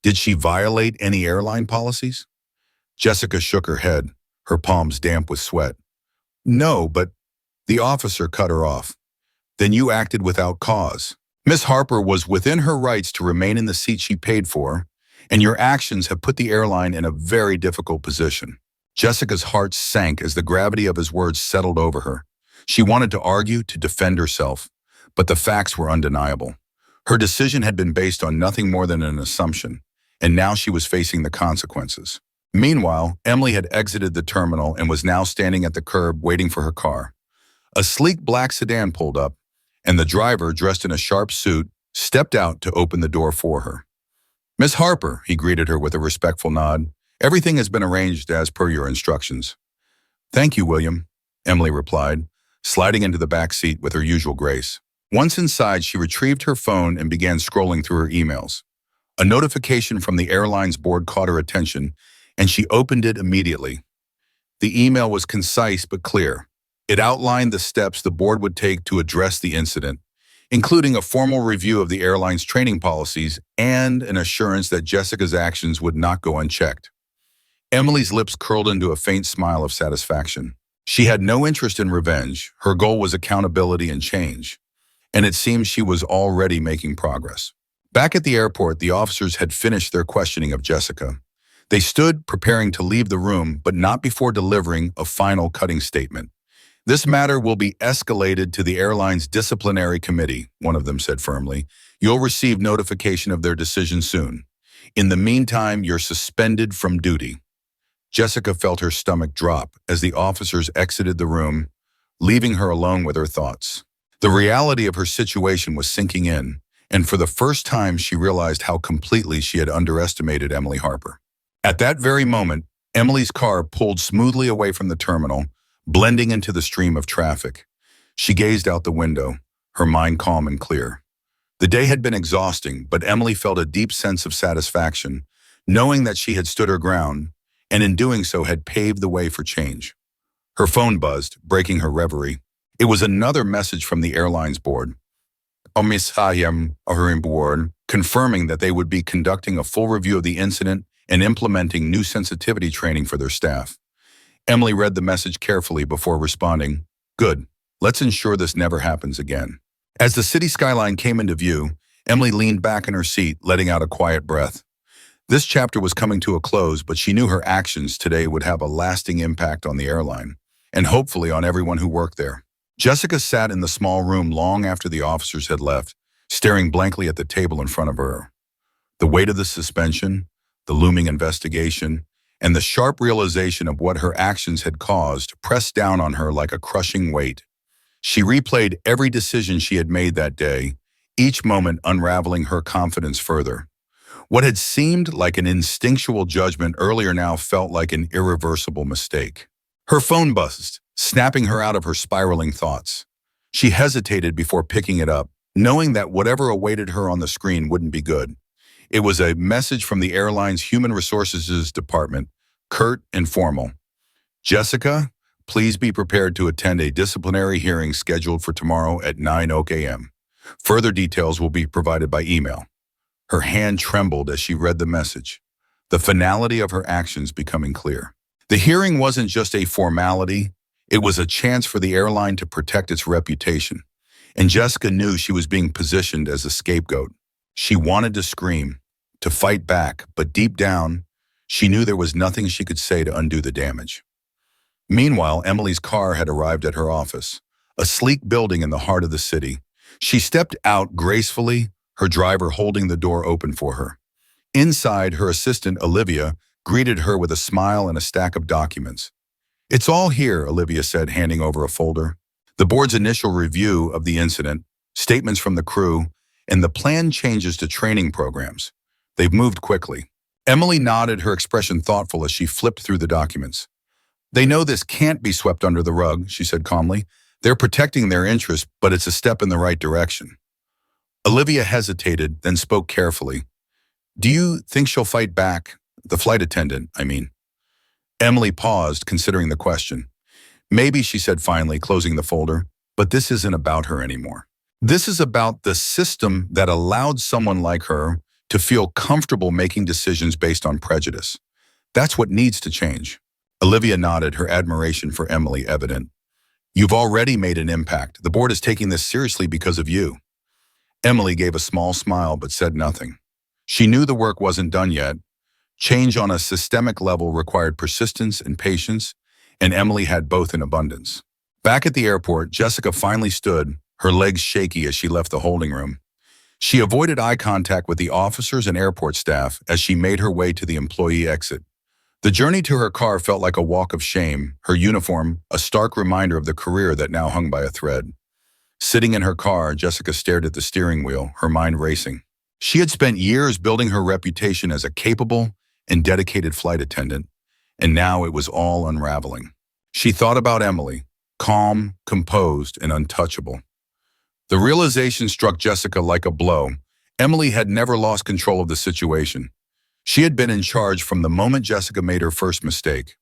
Did she violate any airline policies? Jessica shook her head, her palms damp with sweat. No, but the officer cut her off. Then you acted without cause. Miss Harper was within her rights to remain in the seat she paid for, and your actions have put the airline in a very difficult position. Jessica's heart sank as the gravity of his words settled over her. She wanted to argue, to defend herself, but the facts were undeniable. Her decision had been based on nothing more than an assumption, and now she was facing the consequences. Meanwhile, Emily had exited the terminal and was now standing at the curb waiting for her car. A sleek black sedan pulled up, and the driver, dressed in a sharp suit, stepped out to open the door for her. Miss Harper, he greeted her with a respectful nod. Everything has been arranged as per your instructions. Thank you, William, Emily replied, sliding into the back seat with her usual grace. Once inside, she retrieved her phone and began scrolling through her emails. A notification from the airline's board caught her attention, and she opened it immediately. The email was concise but clear. It outlined the steps the board would take to address the incident, including a formal review of the airline's training policies and an assurance that Jessica's actions would not go unchecked. Emily's lips curled into a faint smile of satisfaction. She had no interest in revenge. Her goal was accountability and change, and it seemed she was already making progress. Back at the airport, the officers had finished their questioning of Jessica. They stood preparing to leave the room, but not before delivering a final cutting statement. This matter will be escalated to the airline's disciplinary committee, one of them said firmly. You'll receive notification of their decision soon. In the meantime, you're suspended from duty. Jessica felt her stomach drop as the officers exited the room, leaving her alone with her thoughts. The reality of her situation was sinking in, and for the first time she realized how completely she had underestimated Emily Harper. At that very moment, Emily's car pulled smoothly away from the terminal, blending into the stream of traffic. She gazed out the window, her mind calm and clear. The day had been exhausting, but Emily felt a deep sense of satisfaction, knowing that she had stood her ground, and in doing so had paved the way for change. Her phone buzzed, breaking her reverie. It was another message from the airline's board. Miss Hayam board, confirming that they would be conducting a full review of the incident and implementing new sensitivity training for their staff. Emily read the message carefully before responding, Good, let's ensure this never happens again. As the city skyline came into view, Emily leaned back in her seat, letting out a quiet breath. This chapter was coming to a close, but she knew her actions today would have a lasting impact on the airline, and hopefully on everyone who worked there. Jessica sat in the small room long after the officers had left, staring blankly at the table in front of her. The weight of the suspension, the looming investigation, and the sharp realization of what her actions had caused pressed down on her like a crushing weight. She replayed every decision she had made that day, each moment unraveling her confidence further. What had seemed like an instinctual judgment earlier now felt like an irreversible mistake. Her phone buzzed, snapping her out of her spiraling thoughts. She hesitated before picking it up, knowing that whatever awaited her on the screen wouldn't be good. It was a message from the airline's Human Resources Department, curt and formal. Jessica, please be prepared to attend a disciplinary hearing scheduled for tomorrow at 9 a.m. Further details will be provided by email. Her hand trembled as she read the message, the finality of her actions becoming clear. The hearing wasn't just a formality, it was a chance for the airline to protect its reputation, and Jessica knew she was being positioned as a scapegoat. She wanted to scream, to fight back, but deep down, she knew there was nothing she could say to undo the damage. Meanwhile, Emily's car had arrived at her office, a sleek building in the heart of the city. She stepped out gracefully, her driver holding the door open for her. Inside, her assistant, Olivia, greeted her with a smile and a stack of documents. "It's all here," Olivia said, handing over a folder. The board's initial review of the incident, statements from the crew, and the planned changes to training programs. They've moved quickly. Emily nodded, her expression thoughtful as she flipped through the documents. "They know this can't be swept under the rug," she said calmly. "They're protecting their interests, but it's a step in the right direction." Olivia hesitated, then spoke carefully. "Do you think she'll fight back? The flight attendant, I mean." Emily paused, considering the question. "Maybe," she said finally, closing the folder, "but this isn't about her anymore. This is about the system that allowed someone like her to feel comfortable making decisions based on prejudice. That's what needs to change." Olivia nodded, her admiration for Emily evident. "You've already made an impact. The board is taking this seriously because of you." Emily gave a small smile but said nothing. She knew the work wasn't done yet. Change on a systemic level required persistence and patience, and Emily had both in abundance. Back at the airport, Jessica finally stood, her legs shaky as she left the holding room. She avoided eye contact with the officers and airport staff as she made her way to the employee exit. The journey to her car felt like a walk of shame, her uniform a stark reminder of the career that now hung by a thread. Sitting in her car, Jessica stared at the steering wheel, her mind racing. She had spent years building her reputation as a capable and dedicated flight attendant, and now it was all unraveling. She thought about Emily, calm, composed, and untouchable. The realization struck Jessica like a blow. Emily had never lost control of the situation. She had been in charge from the moment Jessica made her first mistake.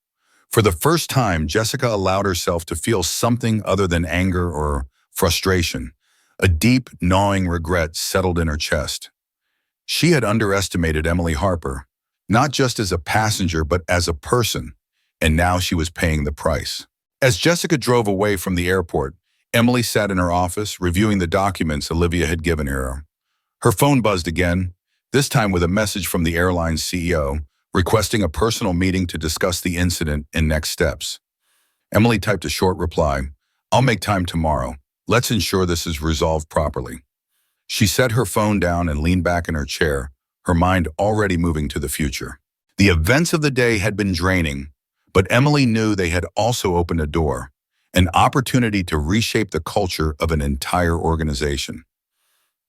For the first time, Jessica allowed herself to feel something other than anger or frustration. A deep, gnawing regret settled in her chest. She had underestimated Emily Harper, not just as a passenger but as a person, and now she was paying the price. As Jessica drove away from the airport, Emily sat in her office, reviewing the documents Olivia had given her. Her phone buzzed again, this time with a message from the airline's CEO, requesting a personal meeting to discuss the incident and next steps. Emily typed a short reply, "I'll make time tomorrow. Let's ensure this is resolved properly." She set her phone down and leaned back in her chair, her mind already moving to the future. The events of the day had been draining, but Emily knew they had also opened a door, an opportunity to reshape the culture of an entire organization.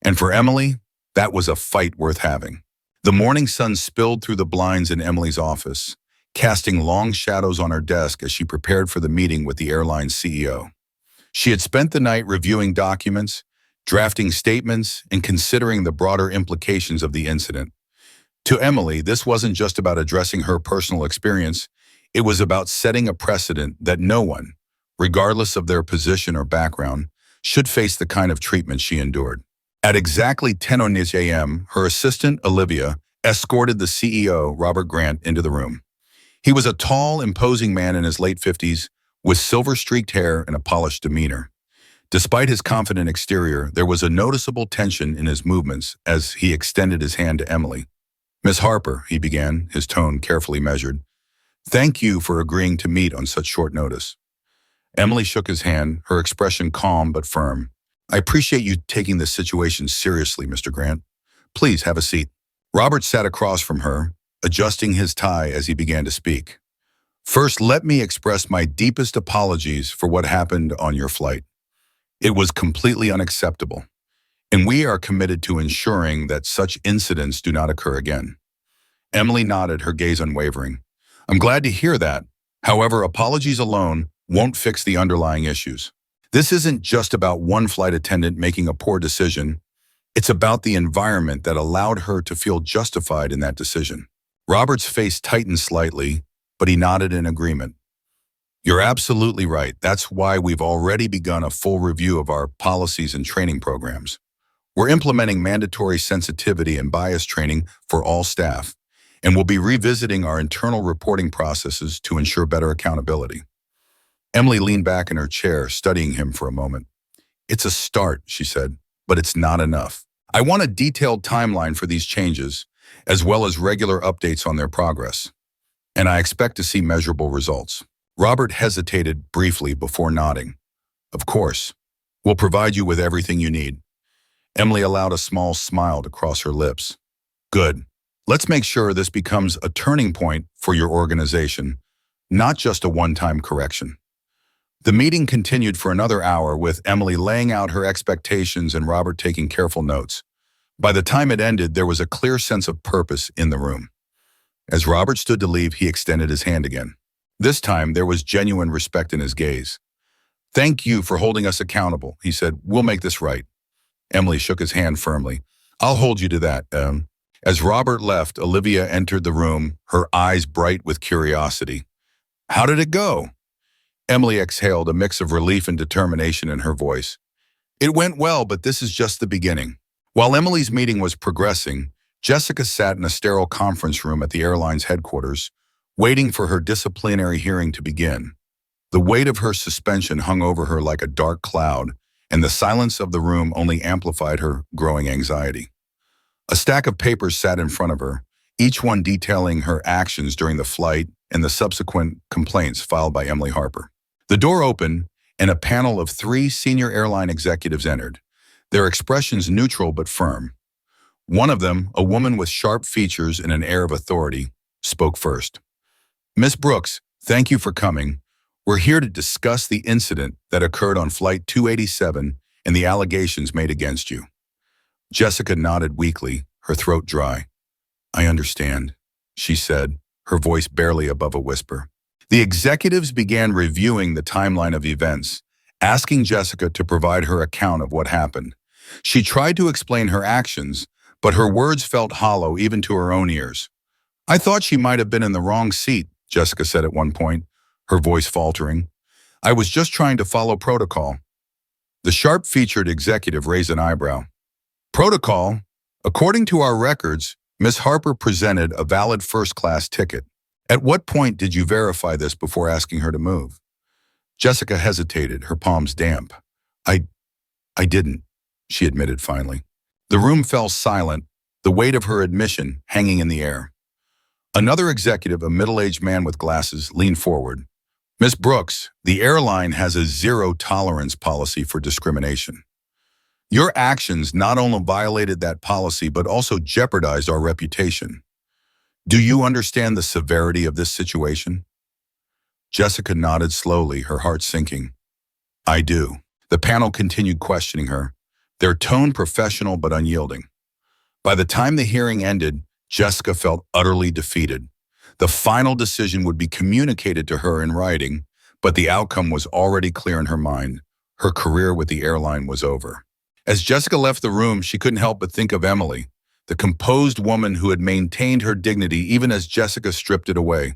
And for Emily, that was a fight worth having. The morning sun spilled through the blinds in Emily's office, casting long shadows on her desk as she prepared for the meeting with the airline's CEO. She had spent the night reviewing documents, drafting statements, and considering the broader implications of the incident. To Emily, this wasn't just about addressing her personal experience, it was about setting a precedent that no one, regardless of their position or background, should face the kind of treatment she endured. At exactly 10:00 a.m., her assistant, Olivia, escorted the CEO, Robert Grant, into the room. He was a tall, imposing man in his late 50s, with silver-streaked hair and a polished demeanor. Despite his confident exterior, there was a noticeable tension in his movements as he extended his hand to Emily. "Miss Harper," he began, his tone carefully measured, "thank you for agreeing to meet on such short notice." Emily shook his hand, her expression calm but firm. "I appreciate you taking this situation seriously, Mr. Grant. Please have a seat." Robert sat across from her, adjusting his tie as he began to speak. "First, let me express my deepest apologies for what happened on your flight. It was completely unacceptable, and we are committed to ensuring that such incidents do not occur again." Emily nodded, her gaze unwavering. "I'm glad to hear that. However, apologies alone won't fix the underlying issues. This isn't just about one flight attendant making a poor decision. It's about the environment that allowed her to feel justified in that decision." Robert's face tightened slightly, but he nodded in agreement. "You're absolutely right. That's why we've already begun a full review of our policies and training programs. We're implementing mandatory sensitivity and bias training for all staff, and we'll be revisiting our internal reporting processes to ensure better accountability." Emily leaned back in her chair, studying him for a moment. "It's a start," she said, "but it's not enough. I want a detailed timeline for these changes, as well as regular updates on their progress. And I expect to see measurable results." Robert hesitated briefly before nodding. "Of course. We'll provide you with everything you need." Emily allowed a small smile to cross her lips. "Good. Let's make sure this becomes a turning point for your organization, not just a one-time correction. The meeting continued for another hour with Emily laying out her expectations and Robert taking careful notes. By the time it ended, there was a clear sense of purpose in the room. As Robert stood to leave, he extended his hand again. This time, there was genuine respect in his gaze. "Thank you for holding us accountable," he said. "We'll make this right." Emily shook his hand firmly. "I'll hold you to that." As Robert left, Olivia entered the room, her eyes bright with curiosity. "How did it go?" Emily exhaled, a mix of relief and determination in her voice. "It went well, but this is just the beginning." While Emily's meeting was progressing, Jessica sat in a sterile conference room at the airline's headquarters, waiting for her disciplinary hearing to begin. The weight of her suspension hung over her like a dark cloud, and the silence of the room only amplified her growing anxiety. A stack of papers sat in front of her, each one detailing her actions during the flight and the subsequent complaints filed by Emily Harper. The door opened, and a panel of 3 senior airline executives entered, their expressions neutral but firm. One of them, a woman with sharp features and an air of authority, spoke first. "Miss Brooks, thank you for coming. We're here to discuss the incident that occurred on Flight 287 and the allegations made against you." Jessica nodded weakly, her throat dry. "I understand," she said, her voice barely above a whisper. The executives began reviewing the timeline of events, asking Jessica to provide her account of what happened. She tried to explain her actions, but her words felt hollow even to her own ears. "I thought she might have been in the wrong seat," Jessica said at one point, her voice faltering. "I was just trying to follow protocol." The sharp-featured executive raised an eyebrow. "Protocol? According to our records, Miss Harper presented a valid first-class ticket. At what point did you verify this before asking her to move?" Jessica hesitated, her palms damp. I didn't," she admitted finally. The room fell silent, the weight of her admission hanging in the air. Another executive, a middle-aged man with glasses, leaned forward. "Miss Brooks, the airline has a zero-tolerance policy for discrimination. Your actions not only violated that policy but also jeopardized our reputation. Do you understand the severity of this situation?" Jessica nodded slowly, her heart sinking. "I do." The panel continued questioning her, their tone professional but unyielding. By the time the hearing ended, Jessica felt utterly defeated. The final decision would be communicated to her in writing, but the outcome was already clear in her mind. Her career with the airline was over. As Jessica left the room, she couldn't help but think of Emily, the composed woman who had maintained her dignity even as Jessica stripped it away.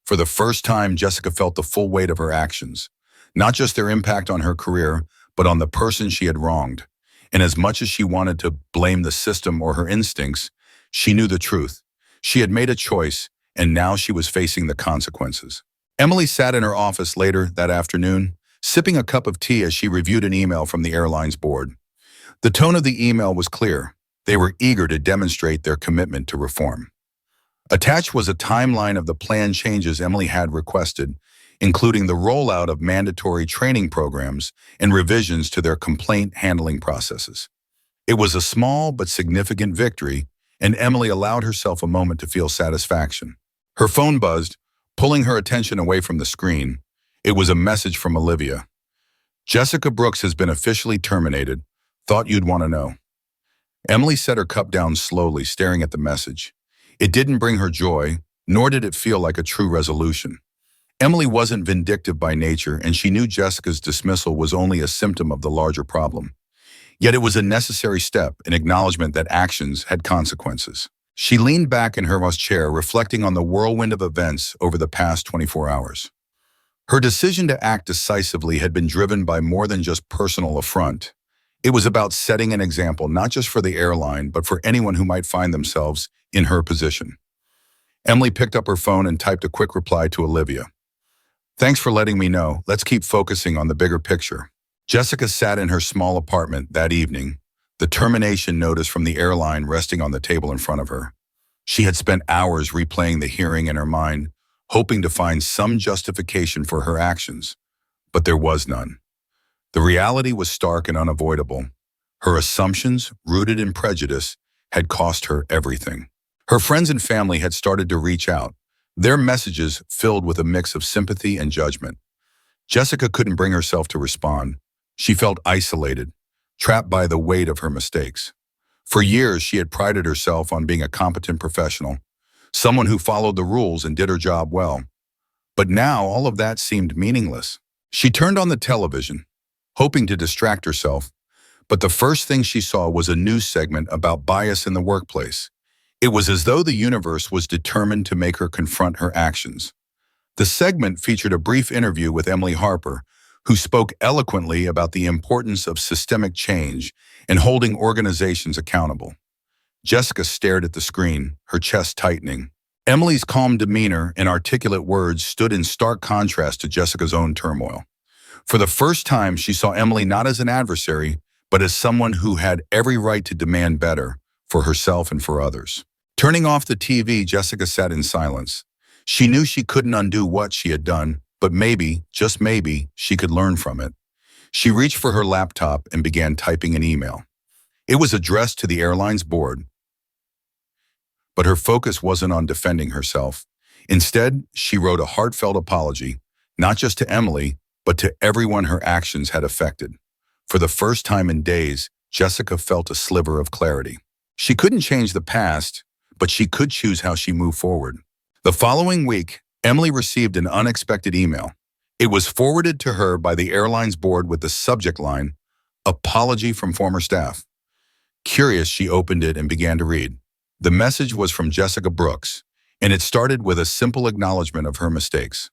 For the first time, Jessica felt the full weight of her actions, not just their impact on her career, but on the person she had wronged. And as much as she wanted to blame the system or her instincts, she knew the truth. She had made a choice, and now she was facing the consequences. Emily sat in her office later that afternoon, sipping a cup of tea as she reviewed an email from the airline's board. The tone of the email was clear. They were eager to demonstrate their commitment to reform. Attached was a timeline of the planned changes Emily had requested, including the rollout of mandatory training programs and revisions to their complaint handling processes. It was a small but significant victory, and Emily allowed herself a moment to feel satisfaction. Her phone buzzed, pulling her attention away from the screen. It was a message from Olivia. "Jessica Brooks has been officially terminated. Thought you'd want to know." Emily set her cup down slowly, staring at the message. It didn't bring her joy, nor did it feel like a true resolution. Emily wasn't vindictive by nature, and she knew Jessica's dismissal was only a symptom of the larger problem. Yet it was a necessary step, an acknowledgement that actions had consequences. She leaned back in her chair, reflecting on the whirlwind of events over the past 24 hours. Her decision to act decisively had been driven by more than just personal affront. It was about setting an example not just for the airline, but for anyone who might find themselves in her position. Emily picked up her phone and typed a quick reply to Olivia. "Thanks for letting me know. Let's keep focusing on the bigger picture." Jessica sat in her small apartment that evening, the termination notice from the airline resting on the table in front of her. She had spent hours replaying the hearing in her mind, hoping to find some justification for her actions, but there was none. The reality was stark and unavoidable. Her assumptions, rooted in prejudice, had cost her everything. Her friends and family had started to reach out, their messages filled with a mix of sympathy and judgment. Jessica couldn't bring herself to respond. She felt isolated, trapped by the weight of her mistakes. For years, she had prided herself on being a competent professional, someone who followed the rules and did her job well. But now all of that seemed meaningless. She turned on the television, hoping to distract herself, but the first thing she saw was a news segment about bias in the workplace. It was as though the universe was determined to make her confront her actions. The segment featured a brief interview with Emily Harper, who spoke eloquently about the importance of systemic change and holding organizations accountable. Jessica stared at the screen, her chest tightening. Emily's calm demeanor and articulate words stood in stark contrast to Jessica's own turmoil. For the first time, she saw Emily not as an adversary, but as someone who had every right to demand better for herself and for others. Turning off the TV, Jessica sat in silence. She knew she couldn't undo what she had done, but maybe, just maybe, she could learn from it. She reached for her laptop and began typing an email. It was addressed to the airline's board, but her focus wasn't on defending herself. Instead, she wrote a heartfelt apology, not just to Emily, but to everyone her actions had affected. For the first time in days, Jessica felt a sliver of clarity. She couldn't change the past, but she could choose how she moved forward. The following week, Emily received an unexpected email. It was forwarded to her by the airline's board with the subject line, "Apology from former staff." Curious, she opened it and began to read. The message was from Jessica Brooks, and it started with a simple acknowledgement of her mistakes.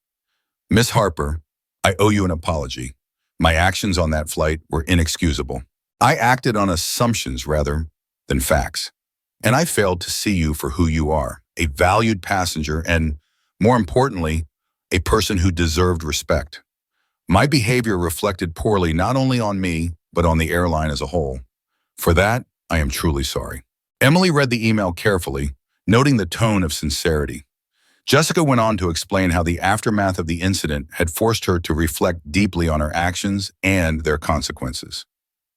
"Miss Harper, I owe you an apology. My actions on that flight were inexcusable. I acted on assumptions rather than facts, and I failed to see you for who you are, a valued passenger and, more importantly, a person who deserved respect. My behavior reflected poorly not only on me, but on the airline as a whole. For that, I am truly sorry." Emily read the email carefully, noting the tone of sincerity. Jessica went on to explain how the aftermath of the incident had forced her to reflect deeply on her actions and their consequences.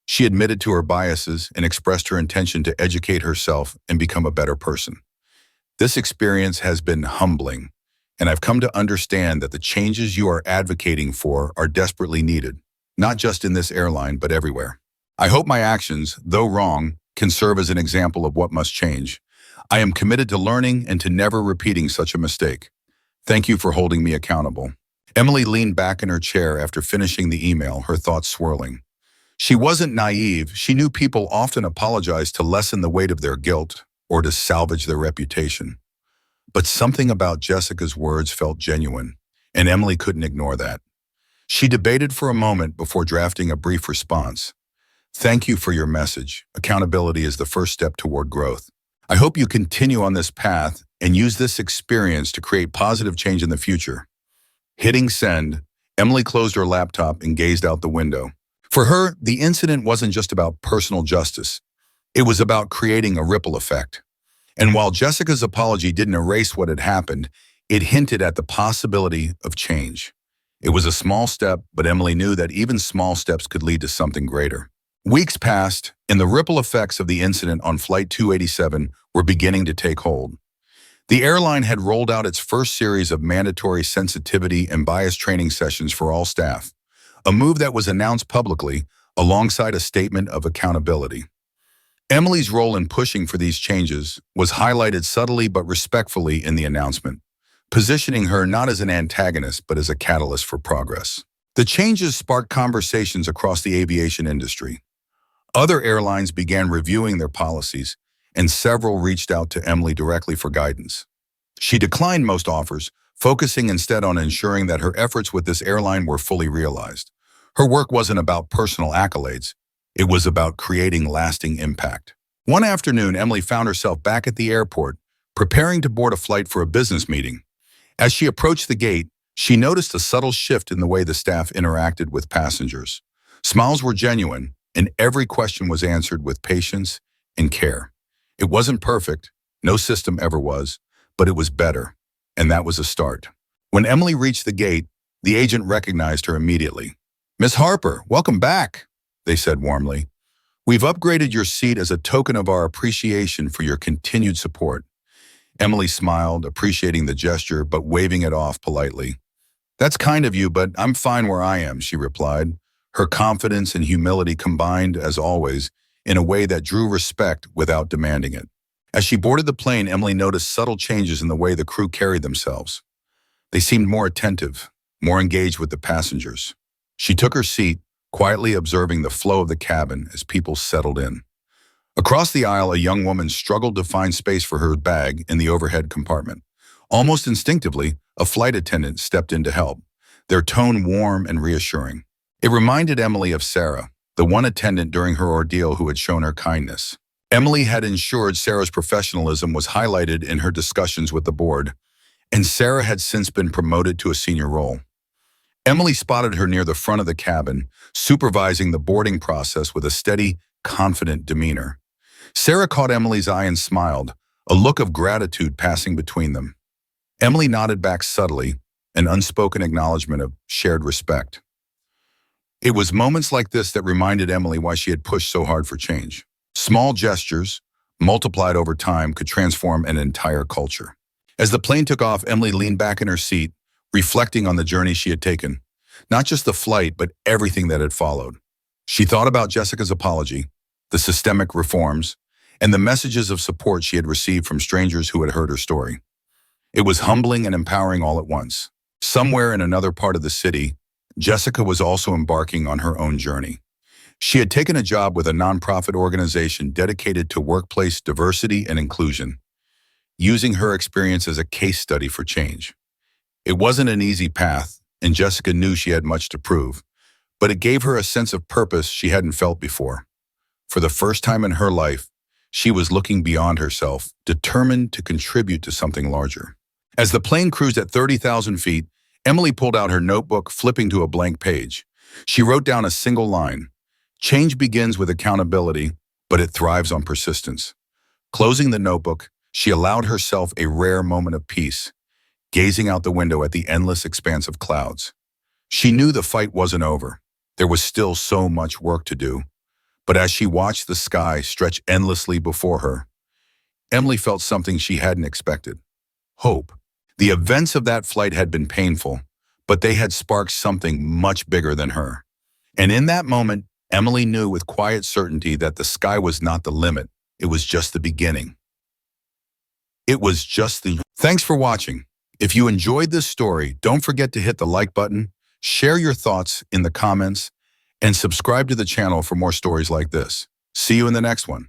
She admitted to her biases and expressed her intention to educate herself and become a better person. "This experience has been humbling, and I've come to understand that the changes you are advocating for are desperately needed, not just in this airline, but everywhere. I hope my actions, though wrong, can serve as an example of what must change. I am committed to learning and to never repeating such a mistake. Thank you for holding me accountable." Emily leaned back in her chair after finishing the email, her thoughts swirling. She wasn't naive. She knew people often apologized to lessen the weight of their guilt or to salvage their reputation. But something about Jessica's words felt genuine, and Emily couldn't ignore that. She debated for a moment before drafting a brief response. "Thank you for your message. Accountability is the first step toward growth. I hope you continue on this path and use this experience to create positive change in the future." Hitting send, Emily closed her laptop and gazed out the window. For her, the incident wasn't just about personal justice. It was about creating a ripple effect. And while Jessica's apology didn't erase what had happened, it hinted at the possibility of change. It was a small step, but Emily knew that even small steps could lead to something greater. Weeks passed, and the ripple effects of the incident on Flight 287 were beginning to take hold. The airline had rolled out its first series of mandatory sensitivity and bias training sessions for all staff, a move that was announced publicly alongside a statement of accountability. Emily's role in pushing for these changes was highlighted subtly but respectfully in the announcement, positioning her not as an antagonist but as a catalyst for progress. The changes sparked conversations across the aviation industry. Other airlines began reviewing their policies, and several reached out to Emily directly for guidance. She declined most offers, focusing instead on ensuring that her efforts with this airline were fully realized. Her work wasn't about personal accolades. It was about creating lasting impact. One afternoon, Emily found herself back at the airport, preparing to board a flight for a business meeting. As she approached the gate, she noticed a subtle shift in the way the staff interacted with passengers. Smiles were genuine, and every question was answered with patience and care. It wasn't perfect, no system ever was, but it was better, and that was a start. When Emily reached the gate, the agent recognized her immediately. "Miss Harper, welcome back," they said warmly. "We've upgraded your seat as a token of our appreciation for your continued support. Emily smiled, appreciating the gesture, but waving it off politely. "That's kind of you, but I'm fine where I am," she replied, her confidence and humility combined, as always, in a way that drew respect without demanding it. As she boarded the plane, Emily noticed subtle changes in the way the crew carried themselves. They seemed more attentive, more engaged with the passengers. She took her seat, quietly observing the flow of the cabin as people settled in. Across the aisle, a young woman struggled to find space for her bag in the overhead compartment. Almost instinctively, a flight attendant stepped in to help, their tone warm and reassuring. It reminded Emily of Sarah, the one attendant during her ordeal who had shown her kindness. Emily had ensured Sarah's professionalism was highlighted in her discussions with the board, and Sarah had since been promoted to a senior role. Emily spotted her near the front of the cabin, supervising the boarding process with a steady, confident demeanor. Sarah caught Emily's eye and smiled, a look of gratitude passing between them. Emily nodded back subtly, an unspoken acknowledgement of shared respect. It was moments like this that reminded Emily why she had pushed so hard for change. Small gestures, multiplied over time, could transform an entire culture. As the plane took off, Emily leaned back in her seat, reflecting on the journey she had taken. Not just the flight, but everything that had followed. She thought about Jessica's apology, the systemic reforms, and the messages of support she had received from strangers who had heard her story. It was humbling and empowering all at once. Somewhere in another part of the city, Jessica was also embarking on her own journey. She had taken a job with a nonprofit organization dedicated to workplace diversity and inclusion, using her experience as a case study for change. It wasn't an easy path, and Jessica knew she had much to prove, but it gave her a sense of purpose she hadn't felt before. For the first time in her life, she was looking beyond herself, determined to contribute to something larger. As the plane cruised at 30,000 feet, Emily pulled out her notebook, flipping to a blank page. She wrote down a single line: "Change begins with accountability, but it thrives on persistence." Closing the notebook, she allowed herself a rare moment of peace, gazing out the window at the endless expanse of clouds. She knew the fight wasn't over. There was still so much work to do. But as she watched the sky stretch endlessly before her, Emily felt something she hadn't expected: hope. The events of that flight had been painful, but they had sparked something much bigger than her. And in that moment, Emily knew with quiet certainty that the sky was not the limit. It was just the beginning. Thanks for watching. If you enjoyed this story, don't forget to hit the like button, share your thoughts in the comments, and subscribe to the channel for more stories like this. See you in the next one.